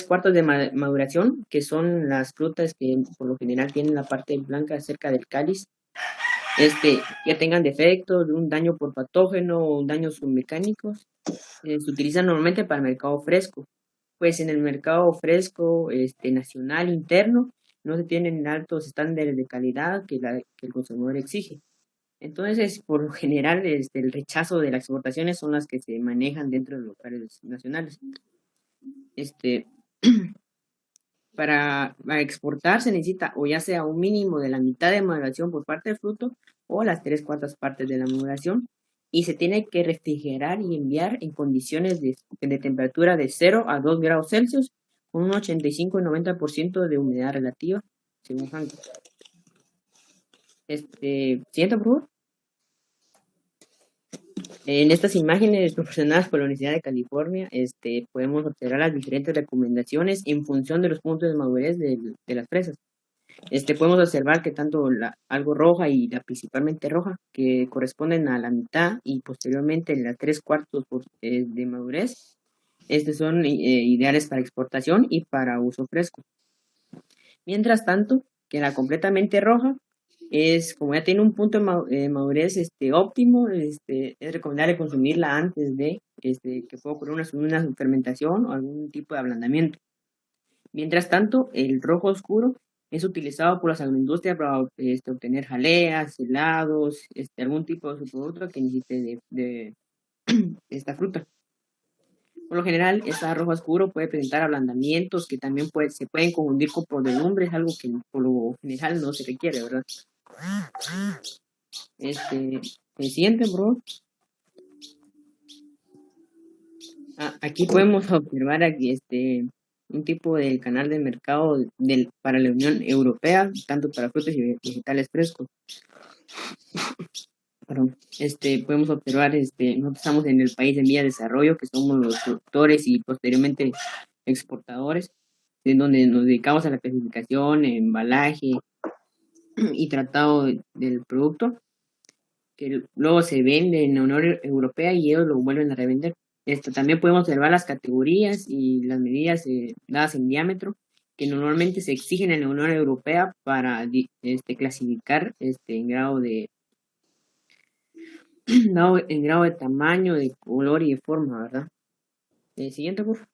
cuartos de maduración, que son las frutas que por lo general tienen la parte blanca cerca del cáliz, ya tengan defectos, un daño por patógeno o daños mecánicos, se utilizan normalmente para el mercado fresco. Pues en el mercado fresco nacional interno no se tienen altos estándares de calidad que el consumidor exige. Entonces, por lo general, el rechazo de las exportaciones son las que se manejan dentro de los locales nacionales. Para exportar se necesita o ya sea un mínimo de la mitad de maduración por parte del fruto o las 3/4 partes de la maduración, y se tiene que refrigerar y enviar en condiciones de temperatura de 0 a 2 grados Celsius con un 85 y 90% de humedad relativa, según Hancock. Siguiente, por favor. En estas imágenes proporcionadas por la Universidad de California, podemos observar las diferentes recomendaciones en función de los puntos de madurez de las fresas. Podemos observar que tanto algo roja y la principalmente roja, que corresponden a la mitad y posteriormente las 3/4 de madurez, son ideales para exportación y para uso fresco. Mientras tanto, que la completamente roja como ya tiene un punto de madurez óptimo, es recomendable consumirla antes de que pueda ocurrir una fermentación o algún tipo de ablandamiento. Mientras tanto, el rojo oscuro es utilizado por las agroindustrias para obtener jaleas, helados, algún tipo de subproducto que necesite de esta fruta. Por lo general, este rojo oscuro puede presentar ablandamientos que también se pueden confundir con podredumbre, es algo que por lo general no se requiere, ¿verdad? El siguiente, bro. Aquí podemos observar aquí un tipo de canal de mercado para la Unión Europea, tanto para frutas y vegetales frescos. Perdón. Podemos observar, nosotros estamos en el país en vía de desarrollo, que somos los productores y posteriormente exportadores, en donde nos dedicamos a la clasificación, embalaje y tratado del producto, que luego se vende en la Unión Europea y ellos lo vuelven a revender. También podemos observar las categorías y las medidas dadas en diámetro que normalmente se exigen en la Unión Europea para clasificar en grado de tamaño, de color y de forma, ¿verdad? Siguiente, por favor.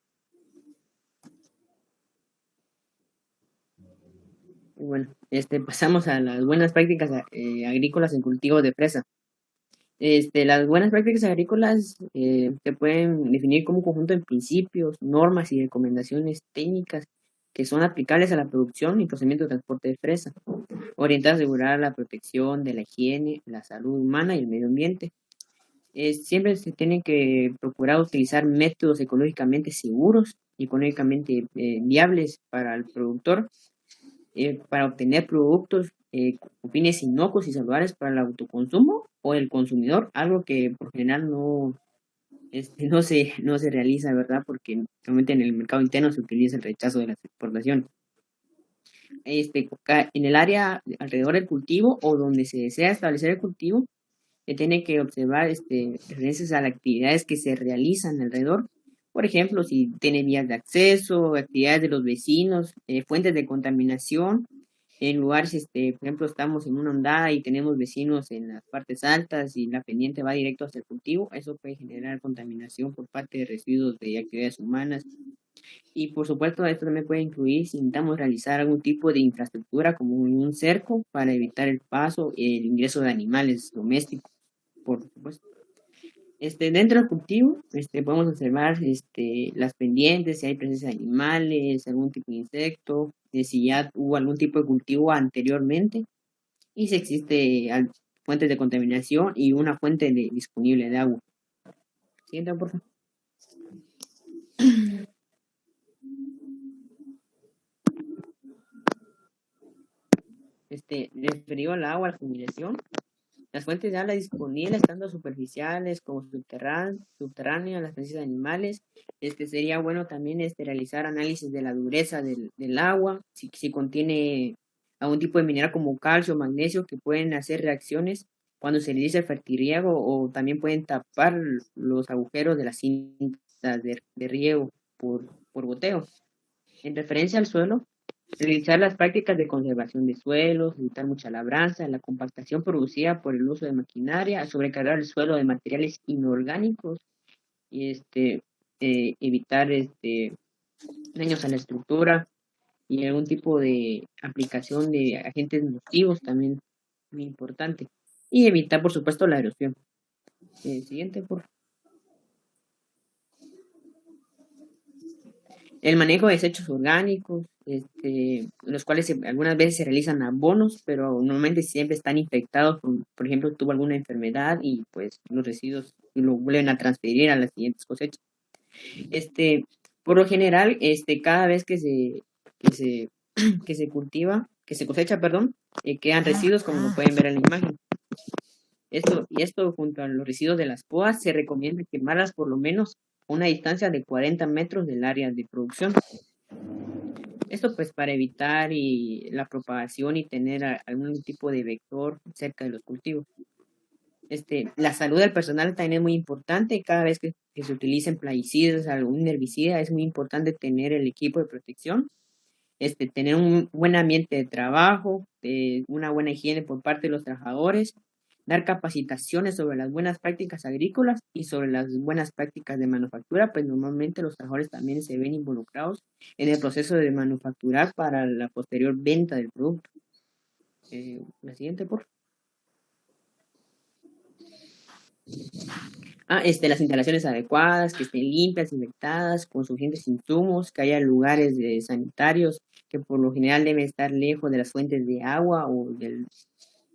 Bueno, pasamos a las buenas prácticas agrícolas en cultivo de fresa. Las buenas prácticas agrícolas se pueden definir como un conjunto de principios, normas y recomendaciones técnicas que son aplicables a la producción y procedimiento de transporte de fresa, orientadas a asegurar la protección de la higiene, la salud humana y el medio ambiente. Siempre se tienen que procurar utilizar métodos ecológicamente seguros y económicamente viables para el productor, para obtener productos con fines inocuos y saludables para el autoconsumo o el consumidor, algo que por general no se realiza, ¿verdad? Porque realmente en el mercado interno se utiliza el rechazo de las exportaciones. En el área alrededor del cultivo o donde se desea establecer el cultivo, se tiene que observar referencias a las actividades que se realizan alrededor. Por ejemplo, si tiene vías de acceso, actividades de los vecinos, fuentes de contaminación. En lugares, por ejemplo, estamos en una hondada y tenemos vecinos en las partes altas y la pendiente va directo hacia el cultivo. Eso puede generar contaminación por parte de residuos de actividades humanas. Y por supuesto, esto también puede incluir si intentamos realizar algún tipo de infraestructura como un cerco para evitar el paso y el ingreso de animales domésticos, por supuesto. Dentro del cultivo, podemos observar las pendientes, si hay presencia de animales, algún tipo de insecto, si ya hubo algún tipo de cultivo anteriormente, y si existe fuentes de contaminación y una fuente disponible de agua. Siguiente, por favor. Referido al agua, a la fumigación, las fuentes de agua disponibles, tanto superficiales como subterráneas, las presencias de animales. Sería bueno también realizar análisis de la dureza del agua, si contiene algún tipo de mineral como calcio, magnesio, que pueden hacer reacciones cuando se realiza el fertirriego, o también pueden tapar los agujeros de las cintas de riego por goteo. En referencia al suelo, realizar las prácticas de conservación de suelos, evitar mucha labranza, la compactación producida por el uso de maquinaria, sobrecargar el suelo de materiales inorgánicos y evitar daños a la estructura y algún tipo de aplicación de agentes nocivos también muy importante. Y evitar, por supuesto, la erosión. Siguiente, por favor. El manejo de desechos orgánicos, los cuales algunas veces se realizan abonos, pero normalmente siempre están infectados, por ejemplo, tuvo alguna enfermedad y pues los residuos lo vuelven a transferir a las siguientes cosechas. Por lo general, cada vez que se cosecha, quedan residuos, como lo pueden ver en la imagen. Esto junto a los residuos de las podas se recomienda quemarlas por lo menos a una distancia de 40 metros del área de producción. Esto pues para evitar la propagación y tener algún tipo de vector cerca de los cultivos. La salud del personal también es muy importante. Cada vez que se utilicen plaguicidas, algún herbicida, es muy importante tener el equipo de protección, tener un buen ambiente de trabajo, una buena higiene por parte de los trabajadores, dar capacitaciones sobre las buenas prácticas agrícolas y sobre las buenas prácticas de manufactura, pues normalmente los trabajadores también se ven involucrados en el proceso de manufacturar para la posterior venta del producto. La siguiente, por favor. Las instalaciones adecuadas, que estén limpias, desinfectadas, con suficientes insumos, que haya lugares sanitarios que por lo general deben estar lejos de las fuentes de agua o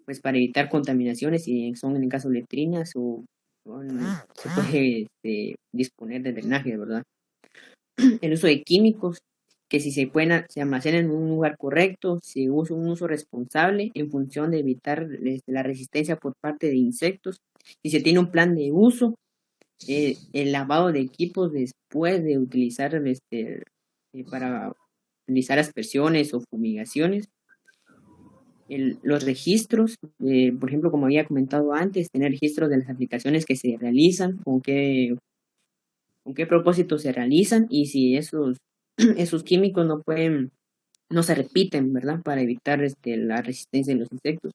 pues para evitar contaminaciones, si son en el caso letrinas o se puede disponer de drenaje, ¿verdad? El uso de químicos, que si se almacenan en un lugar correcto, se usa un uso responsable en función de evitar la resistencia por parte de insectos. Si se tiene un plan de uso, el lavado de equipos después de utilizar para realizar aspersiones o fumigaciones. Los registros, por ejemplo, como había comentado antes, tener registros de las aplicaciones que se realizan, con qué propósito se realizan y si esos químicos no se repiten, ¿verdad? Para evitar la resistencia de los insectos.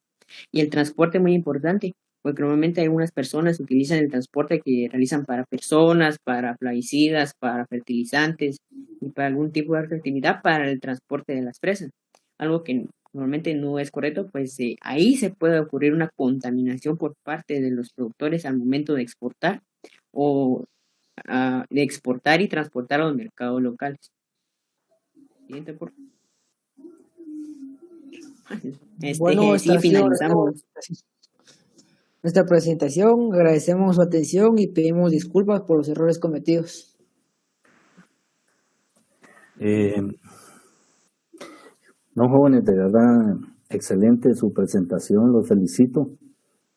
Y el transporte muy importante, porque normalmente algunas personas utilizan el transporte que realizan para personas, para plaguicidas, para fertilizantes y para algún tipo de actividad para el transporte de las fresas. Algo que normalmente no es correcto, pues ahí se puede ocurrir una contaminación por parte de los productores al momento de exportar o de exportar y transportar a los mercados locales. Siguiente, por favor. Bueno, sí, finalizamos nuestra presentación, agradecemos su atención y pedimos disculpas por los errores cometidos. No, jóvenes, de verdad, excelente su presentación, los felicito.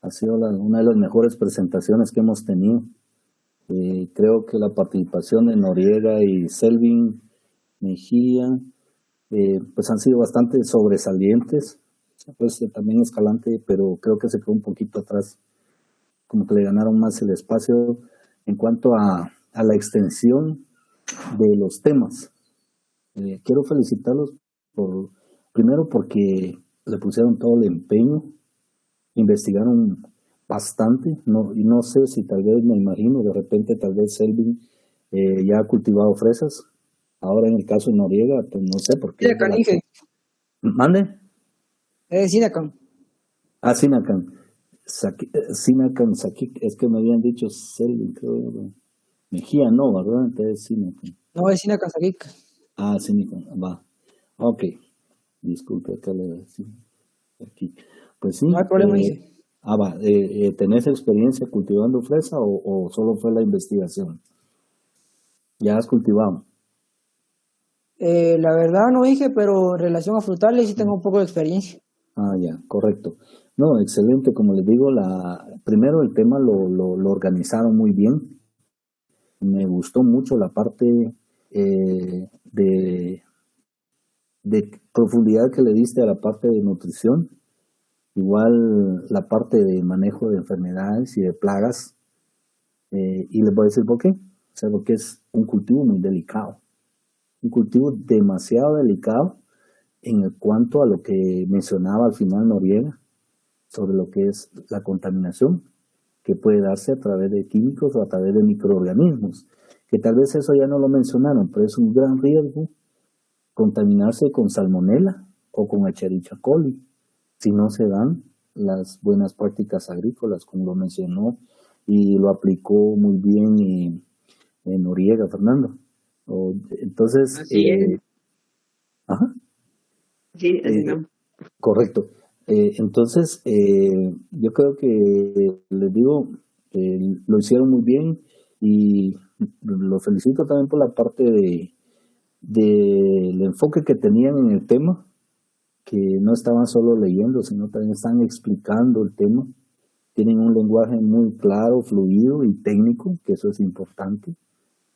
Ha sido una de las mejores presentaciones que hemos tenido. Creo que la participación de Noriega y Selvin Mejía pues han sido bastante sobresalientes, pues también Escalante, pero creo que se quedó un poquito atrás, como que le ganaron más el espacio en cuanto a la extensión de los temas. Quiero felicitarlos primero porque le pusieron todo el empeño, investigaron bastante, y no sé si tal vez, me imagino, de repente tal vez Selvin ya ha cultivado fresas. Ahora en el caso de Noriega, pues no sé por qué. ¿Mande? Sinacan. Sinacan. Sinacan, es que me habían dicho Selvin, creo. Mejía no, ¿verdad? Entonces Sinacan. No, es Sinacan Saquic. Sinacan, va. Ok. Disculpe, acá le decía. Aquí. Pues sí. No hay problema, dice. Va. ¿Tenés experiencia cultivando fresa o solo fue la investigación? ¿Ya has cultivado? La verdad no dije, pero en relación a frutales sí tengo un poco de experiencia. Ya, correcto. No, excelente. Como les digo, primero el tema lo organizaron muy bien. Me gustó mucho la parte de profundidad que le diste a la parte de nutrición. Igual la parte de manejo de enfermedades y de plagas. Y les voy a decir por qué. O sea, porque es un cultivo muy delicado. Un cultivo demasiado delicado en cuanto a lo que mencionaba al final Noriega sobre lo que es la contaminación que puede darse a través de químicos o a través de microorganismos, que tal vez eso ya no lo mencionaron, pero es un gran riesgo contaminarse con salmonela o con Escherichia coli si no se dan las buenas prácticas agrícolas, como lo mencionó y lo aplicó muy bien en Noriega, Fernando. Entonces, ajá. Sí, no. Correcto. Entonces, yo creo que les digo, lo hicieron muy bien y lo felicito también por la parte del enfoque que tenían en el tema, que no estaban solo leyendo, sino también están explicando el tema. Tienen un lenguaje muy claro, fluido y técnico, que eso es importante,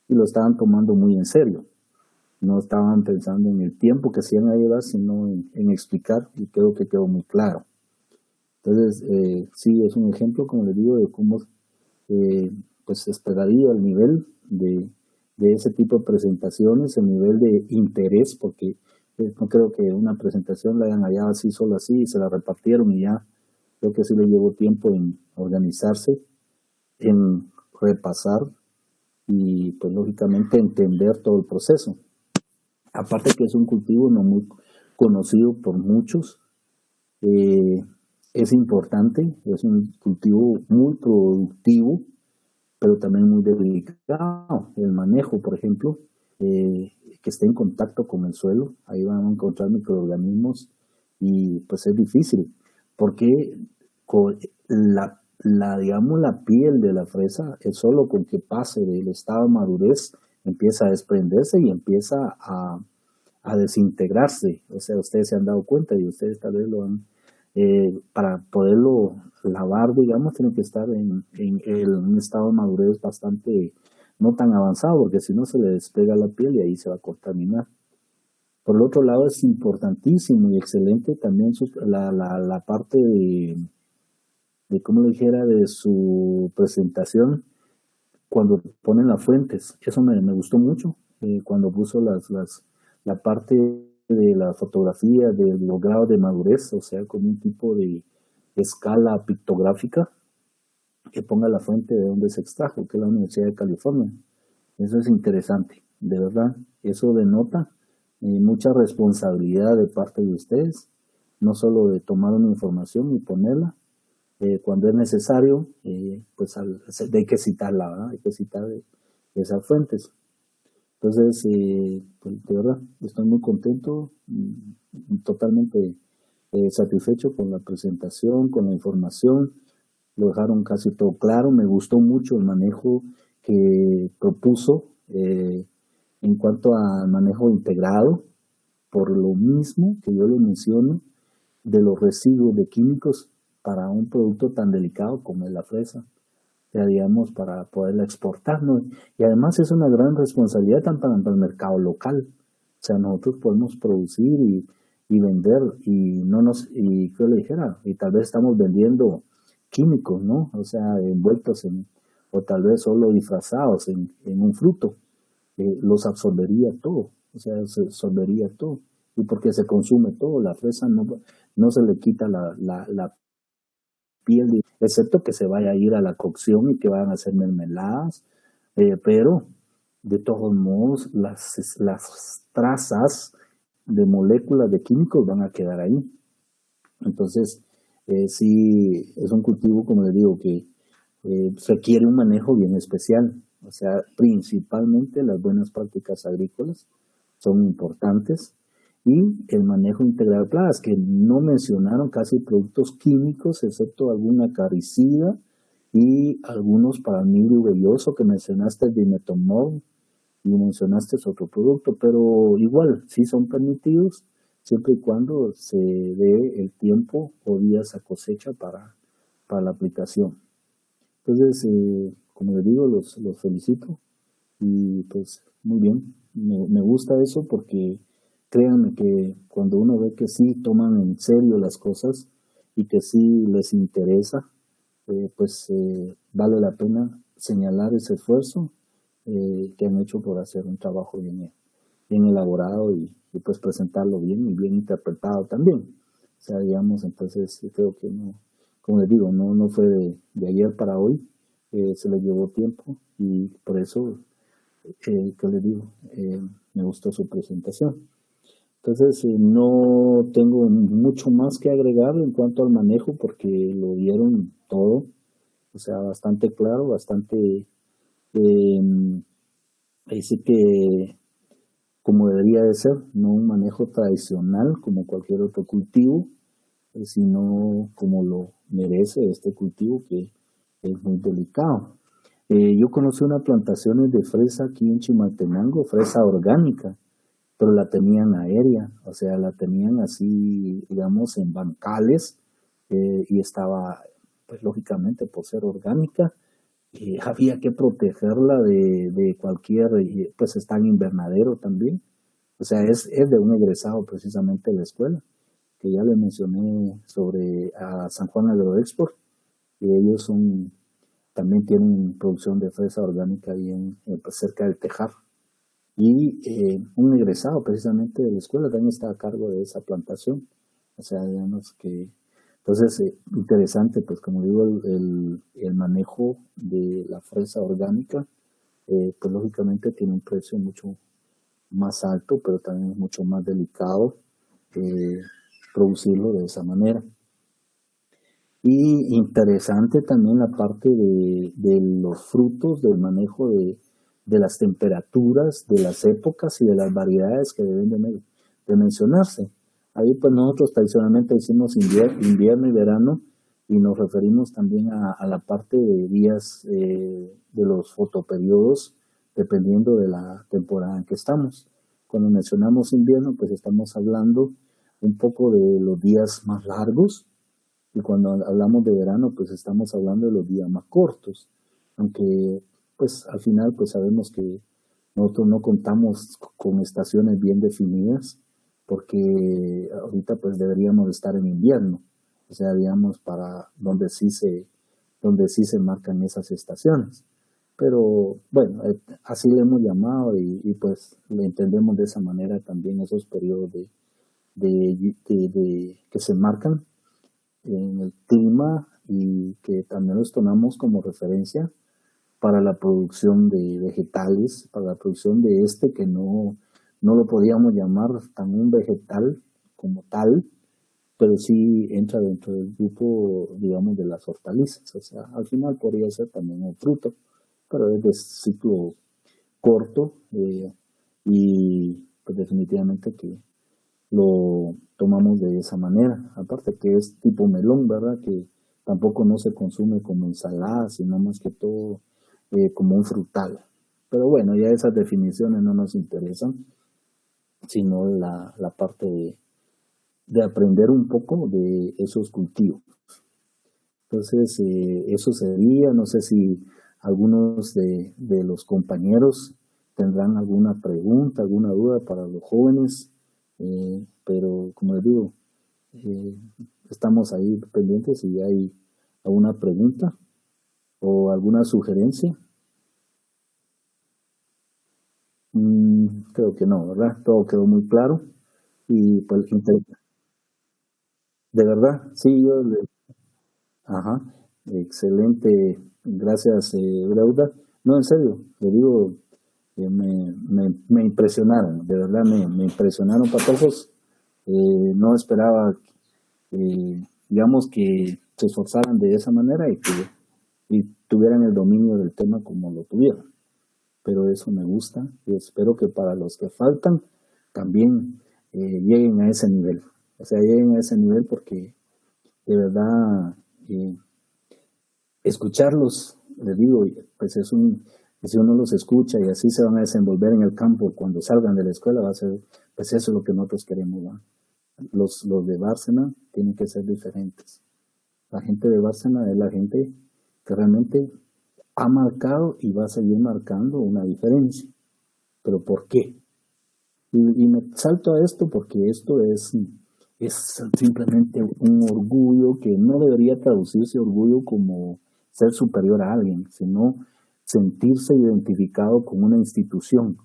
y lo estaban tomando muy en serio. No estaban pensando en el tiempo que se iban a llevar, sino en explicar, y creo que quedó muy claro. Entonces, sí, es un ejemplo, como les digo, de cómo pues se esperaría el nivel de ese tipo de presentaciones, el nivel de interés, porque no creo que una presentación la hayan hallado así, solo así, y se la repartieron y ya Creo que sí le llevó tiempo en organizarse, en repasar y pues lógicamente entender todo el proceso. Aparte que es un cultivo no muy conocido por muchos, es importante, es un cultivo muy productivo, pero también muy delicado. El manejo, por ejemplo, que esté en contacto con el suelo, ahí van a encontrar microorganismos y pues es difícil, porque con digamos, la piel de la fresa es solo con que pase del estado de madurez, empieza a desprenderse y empieza a desintegrarse. O sea, ustedes se han dado cuenta y ustedes tal vez lo han, para poderlo lavar, digamos, tiene que estar en un estado de madurez bastante, no tan avanzado, porque si no se le despega la piel y ahí se va a contaminar. Por el otro lado, es importantísimo y excelente también la parte de, como le dijera, de su presentación cuando ponen las fuentes. Eso me gustó mucho, cuando puso la parte de la fotografía de los grados de madurez, o sea, con un tipo de escala pictográfica que ponga la fuente de donde se extrajo, que es la Universidad de California. Eso es interesante, de verdad. Eso denota mucha responsabilidad de parte de ustedes, no solo de tomar una información y ponerla, cuando es necesario, pues hay que citarla, ¿verdad? Hay que citar esas fuentes. Entonces, pues de verdad, estoy muy contento y totalmente satisfecho con la presentación, con la información. Lo dejaron casi todo claro. Me gustó mucho el manejo que propuso en cuanto al manejo integrado, por lo mismo que yo le menciono de los residuos de químicos para un producto tan delicado como es la fresa, ya digamos, para poderla exportar, ¿no? Y además es una gran responsabilidad también para el mercado local. O sea, nosotros podemos producir y vender y que le dijera, y tal vez estamos vendiendo químicos, ¿no? O sea, envueltos o tal vez solo disfrazados en un fruto. Los absorbería todo, o sea, se absorbería todo. Y porque se consume todo, la fresa no se le quita la piel, excepto que se vaya a ir a la cocción y que vayan a hacer mermeladas, pero de todos modos las trazas de moléculas de químicos van a quedar ahí. Entonces, sí, es un cultivo, como les digo, que requiere un manejo bien especial. O sea, principalmente las buenas prácticas agrícolas son importantes y el manejo integral de plagas, que no mencionaron casi productos químicos, excepto algún acaricida y algunos para milio velloso que mencionaste, el dimetomol, y mencionaste otro producto, pero igual sí son permitidos siempre y cuando se dé el tiempo o días a cosecha para la aplicación. Entonces, como les digo, los felicito y pues muy bien, me gusta eso porque créanme que cuando uno ve que sí toman en serio las cosas y que sí les interesa, pues vale la pena señalar ese esfuerzo que han hecho por hacer un trabajo bien elaborado y pues presentarlo bien y bien interpretado también. O sea, digamos, entonces creo que no, como les digo, no fue de ayer para hoy, se le llevó tiempo y por eso, que les digo, me gustó su presentación. Entonces, no tengo mucho más que agregar en cuanto al manejo porque lo dieron todo, o sea, bastante claro, bastante, así que como debería de ser, no un manejo tradicional como cualquier otro cultivo, sino como lo merece este cultivo que es muy delicado. Yo conocí unas plantaciones de fresa aquí en Chimaltenango, fresa orgánica, pero la tenían aérea, o sea, la tenían así, digamos, en bancales, y estaba, pues lógicamente, por ser orgánica, había que protegerla de cualquier, pues está en invernadero también, o sea, es de un egresado precisamente de la escuela, que ya le mencioné sobre a San Juan Agroexport, y ellos también tienen producción de fresa orgánica ahí pues cerca del Tejar. Y un egresado precisamente de la escuela también está a cargo de esa plantación. O sea, digamos que Entonces, interesante, pues como digo, el manejo de la fresa orgánica, pues lógicamente tiene un precio mucho más alto, pero también es mucho más delicado producirlo de esa manera. Y interesante también la parte de los frutos, del manejo de las temperaturas, de las épocas y de las variedades que deben de mencionarse. Ahí pues nosotros tradicionalmente decimos invierno y verano, y nos referimos también a la parte de días de los fotoperiodos, dependiendo de la temporada en que estamos. Cuando mencionamos invierno, pues estamos hablando un poco de los días más largos, y cuando hablamos de verano, pues estamos hablando de los días más cortos, aunque pues al final pues sabemos que nosotros no contamos con estaciones bien definidas, porque ahorita pues deberíamos estar en invierno, o sea, digamos, para donde sí se marcan esas estaciones. Pero bueno, así le hemos llamado, y pues le entendemos de esa manera también esos periodos que se marcan en el clima, y que también los tomamos como referencia para la producción de vegetales, para la producción de que no lo podíamos llamar tan un vegetal como tal, pero sí entra dentro del grupo, digamos, de las hortalizas. O sea, al final podría ser también un fruto, pero es de ciclo corto, y pues definitivamente que lo tomamos de esa manera. Aparte que es tipo melón, ¿verdad? Que tampoco no se consume como ensalada, sino más que todo como un frutal. Pero bueno, ya esas definiciones no nos interesan, sino la parte de aprender un poco de esos cultivos. Entonces, eso sería. No sé si algunos de los compañeros tendrán alguna pregunta, alguna duda para los jóvenes, pero como les digo, estamos ahí pendientes si hay alguna pregunta o alguna sugerencia. Creo que no, ¿verdad? Todo quedó muy claro, y pues de verdad, sí, ajá, excelente, gracias, Breuda. No, en serio, le digo, me impresionaron, de verdad me impresionaron, patojos. No esperaba, digamos, que se esforzaran de esa manera y tuvieran el dominio del tema como lo tuvieron. Pero eso me gusta, y espero que para los que faltan también lleguen a ese nivel. O sea, lleguen a ese nivel, porque de verdad escucharlos, les digo, pues si uno los escucha y así se van a desenvolver en el campo cuando salgan de la escuela, va a ser, pues eso es lo que nosotros queremos, ¿no? Los de Bárcena tienen que ser diferentes. La gente de Bárcena es la gente que realmente ha marcado y va a seguir marcando una diferencia. ¿Pero por qué? Y me salto a esto porque esto es simplemente un orgullo que no debería traducirse orgullo como ser superior a alguien, sino sentirse identificado con una institución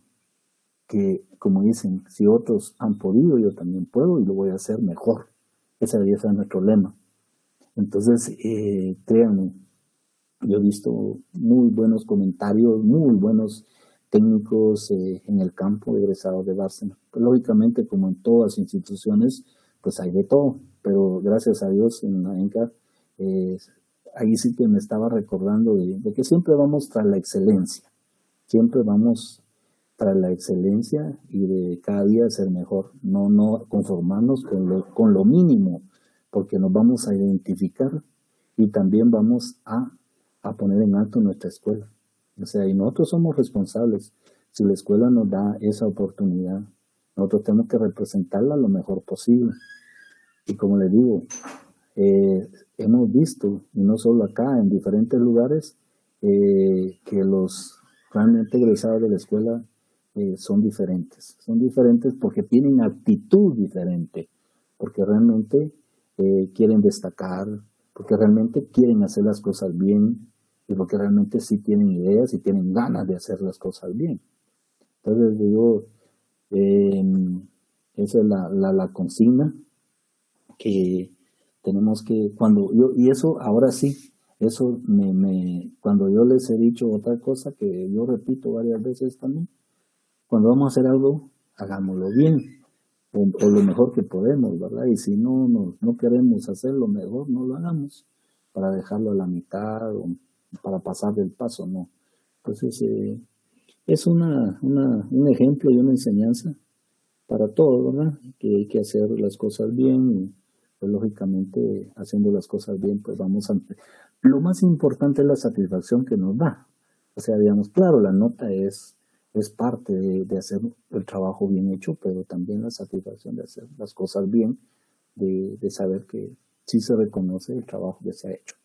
que, como dicen, si otros han podido, yo también puedo y lo voy a hacer mejor. Ese debería ser nuestro lema. Entonces, créanme, yo he visto muy buenos comentarios, muy buenos técnicos en el campo egresados de Bárcena. Pues, lógicamente, como en todas las instituciones, pues hay de todo, pero gracias a Dios en la ENCA, ahí sí que me estaba recordando de que siempre vamos tras la excelencia, siempre vamos tras la excelencia, y de cada día ser mejor, no conformarnos con lo mínimo, porque nos vamos a identificar y también vamos a poner en alto nuestra escuela. O sea, y nosotros somos responsables. Si la escuela nos da esa oportunidad, nosotros tenemos que representarla lo mejor posible. Y como les digo, hemos visto, y no solo acá, en diferentes lugares, que los realmente egresados de la escuela son diferentes. Son diferentes porque tienen actitud diferente, porque realmente quieren destacar, porque realmente quieren hacer las cosas bien, y porque realmente sí tienen ideas y tienen ganas de hacer las cosas bien. Entonces digo, esa es la consigna, que tenemos que, y eso ahora sí, eso cuando yo les he dicho otra cosa que yo repito varias veces también, cuando vamos a hacer algo, hagámoslo bien, o lo mejor que podemos, ¿verdad? Y si no queremos hacerlo mejor, no lo hagamos, para dejarlo a la mitad o para pasar del paso, no. Entonces, es un ejemplo y una enseñanza para todos, ¿verdad? Que hay que hacer las cosas bien y, pues, lógicamente, haciendo las cosas bien, pues vamos a... Lo más importante es la satisfacción que nos da. O sea, digamos, claro, la nota es parte de hacer el trabajo bien hecho, pero también la satisfacción de hacer las cosas bien, de saber que sí se reconoce el trabajo que se ha hecho.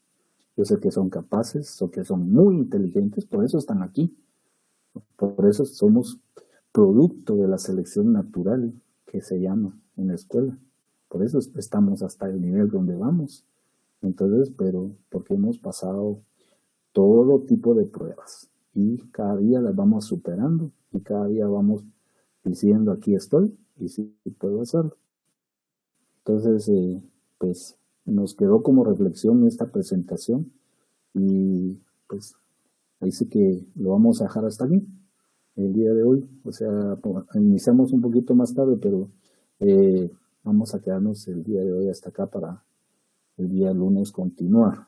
Yo sé que son capaces, o que son muy inteligentes, por eso están aquí. Por eso somos producto de la selección natural que se llama en la escuela. Por eso estamos hasta el nivel donde vamos. Entonces, pero porque hemos pasado todo tipo de pruebas y cada día las vamos superando y cada día vamos diciendo aquí estoy y sí puedo hacerlo. Entonces, pues nos quedó como reflexión esta presentación y pues ahí sí que lo vamos a dejar hasta aquí el día de hoy. O sea, iniciamos un poquito más tarde, pero vamos a quedarnos el día de hoy hasta acá para el día lunes continuar.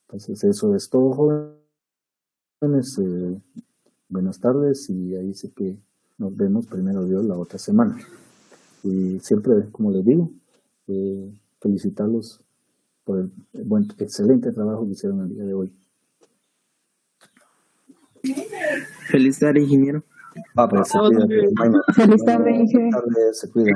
Entonces eso es todo, jóvenes. Buenas tardes y ahí sí que nos vemos primero Dios la otra semana. Y siempre, como les digo, felicitarlos por el excelente trabajo que hicieron el día de hoy. Feliz tarde, ingeniero. Pues se cuidan. Feliz tarde, ingeniero. Se cuidan.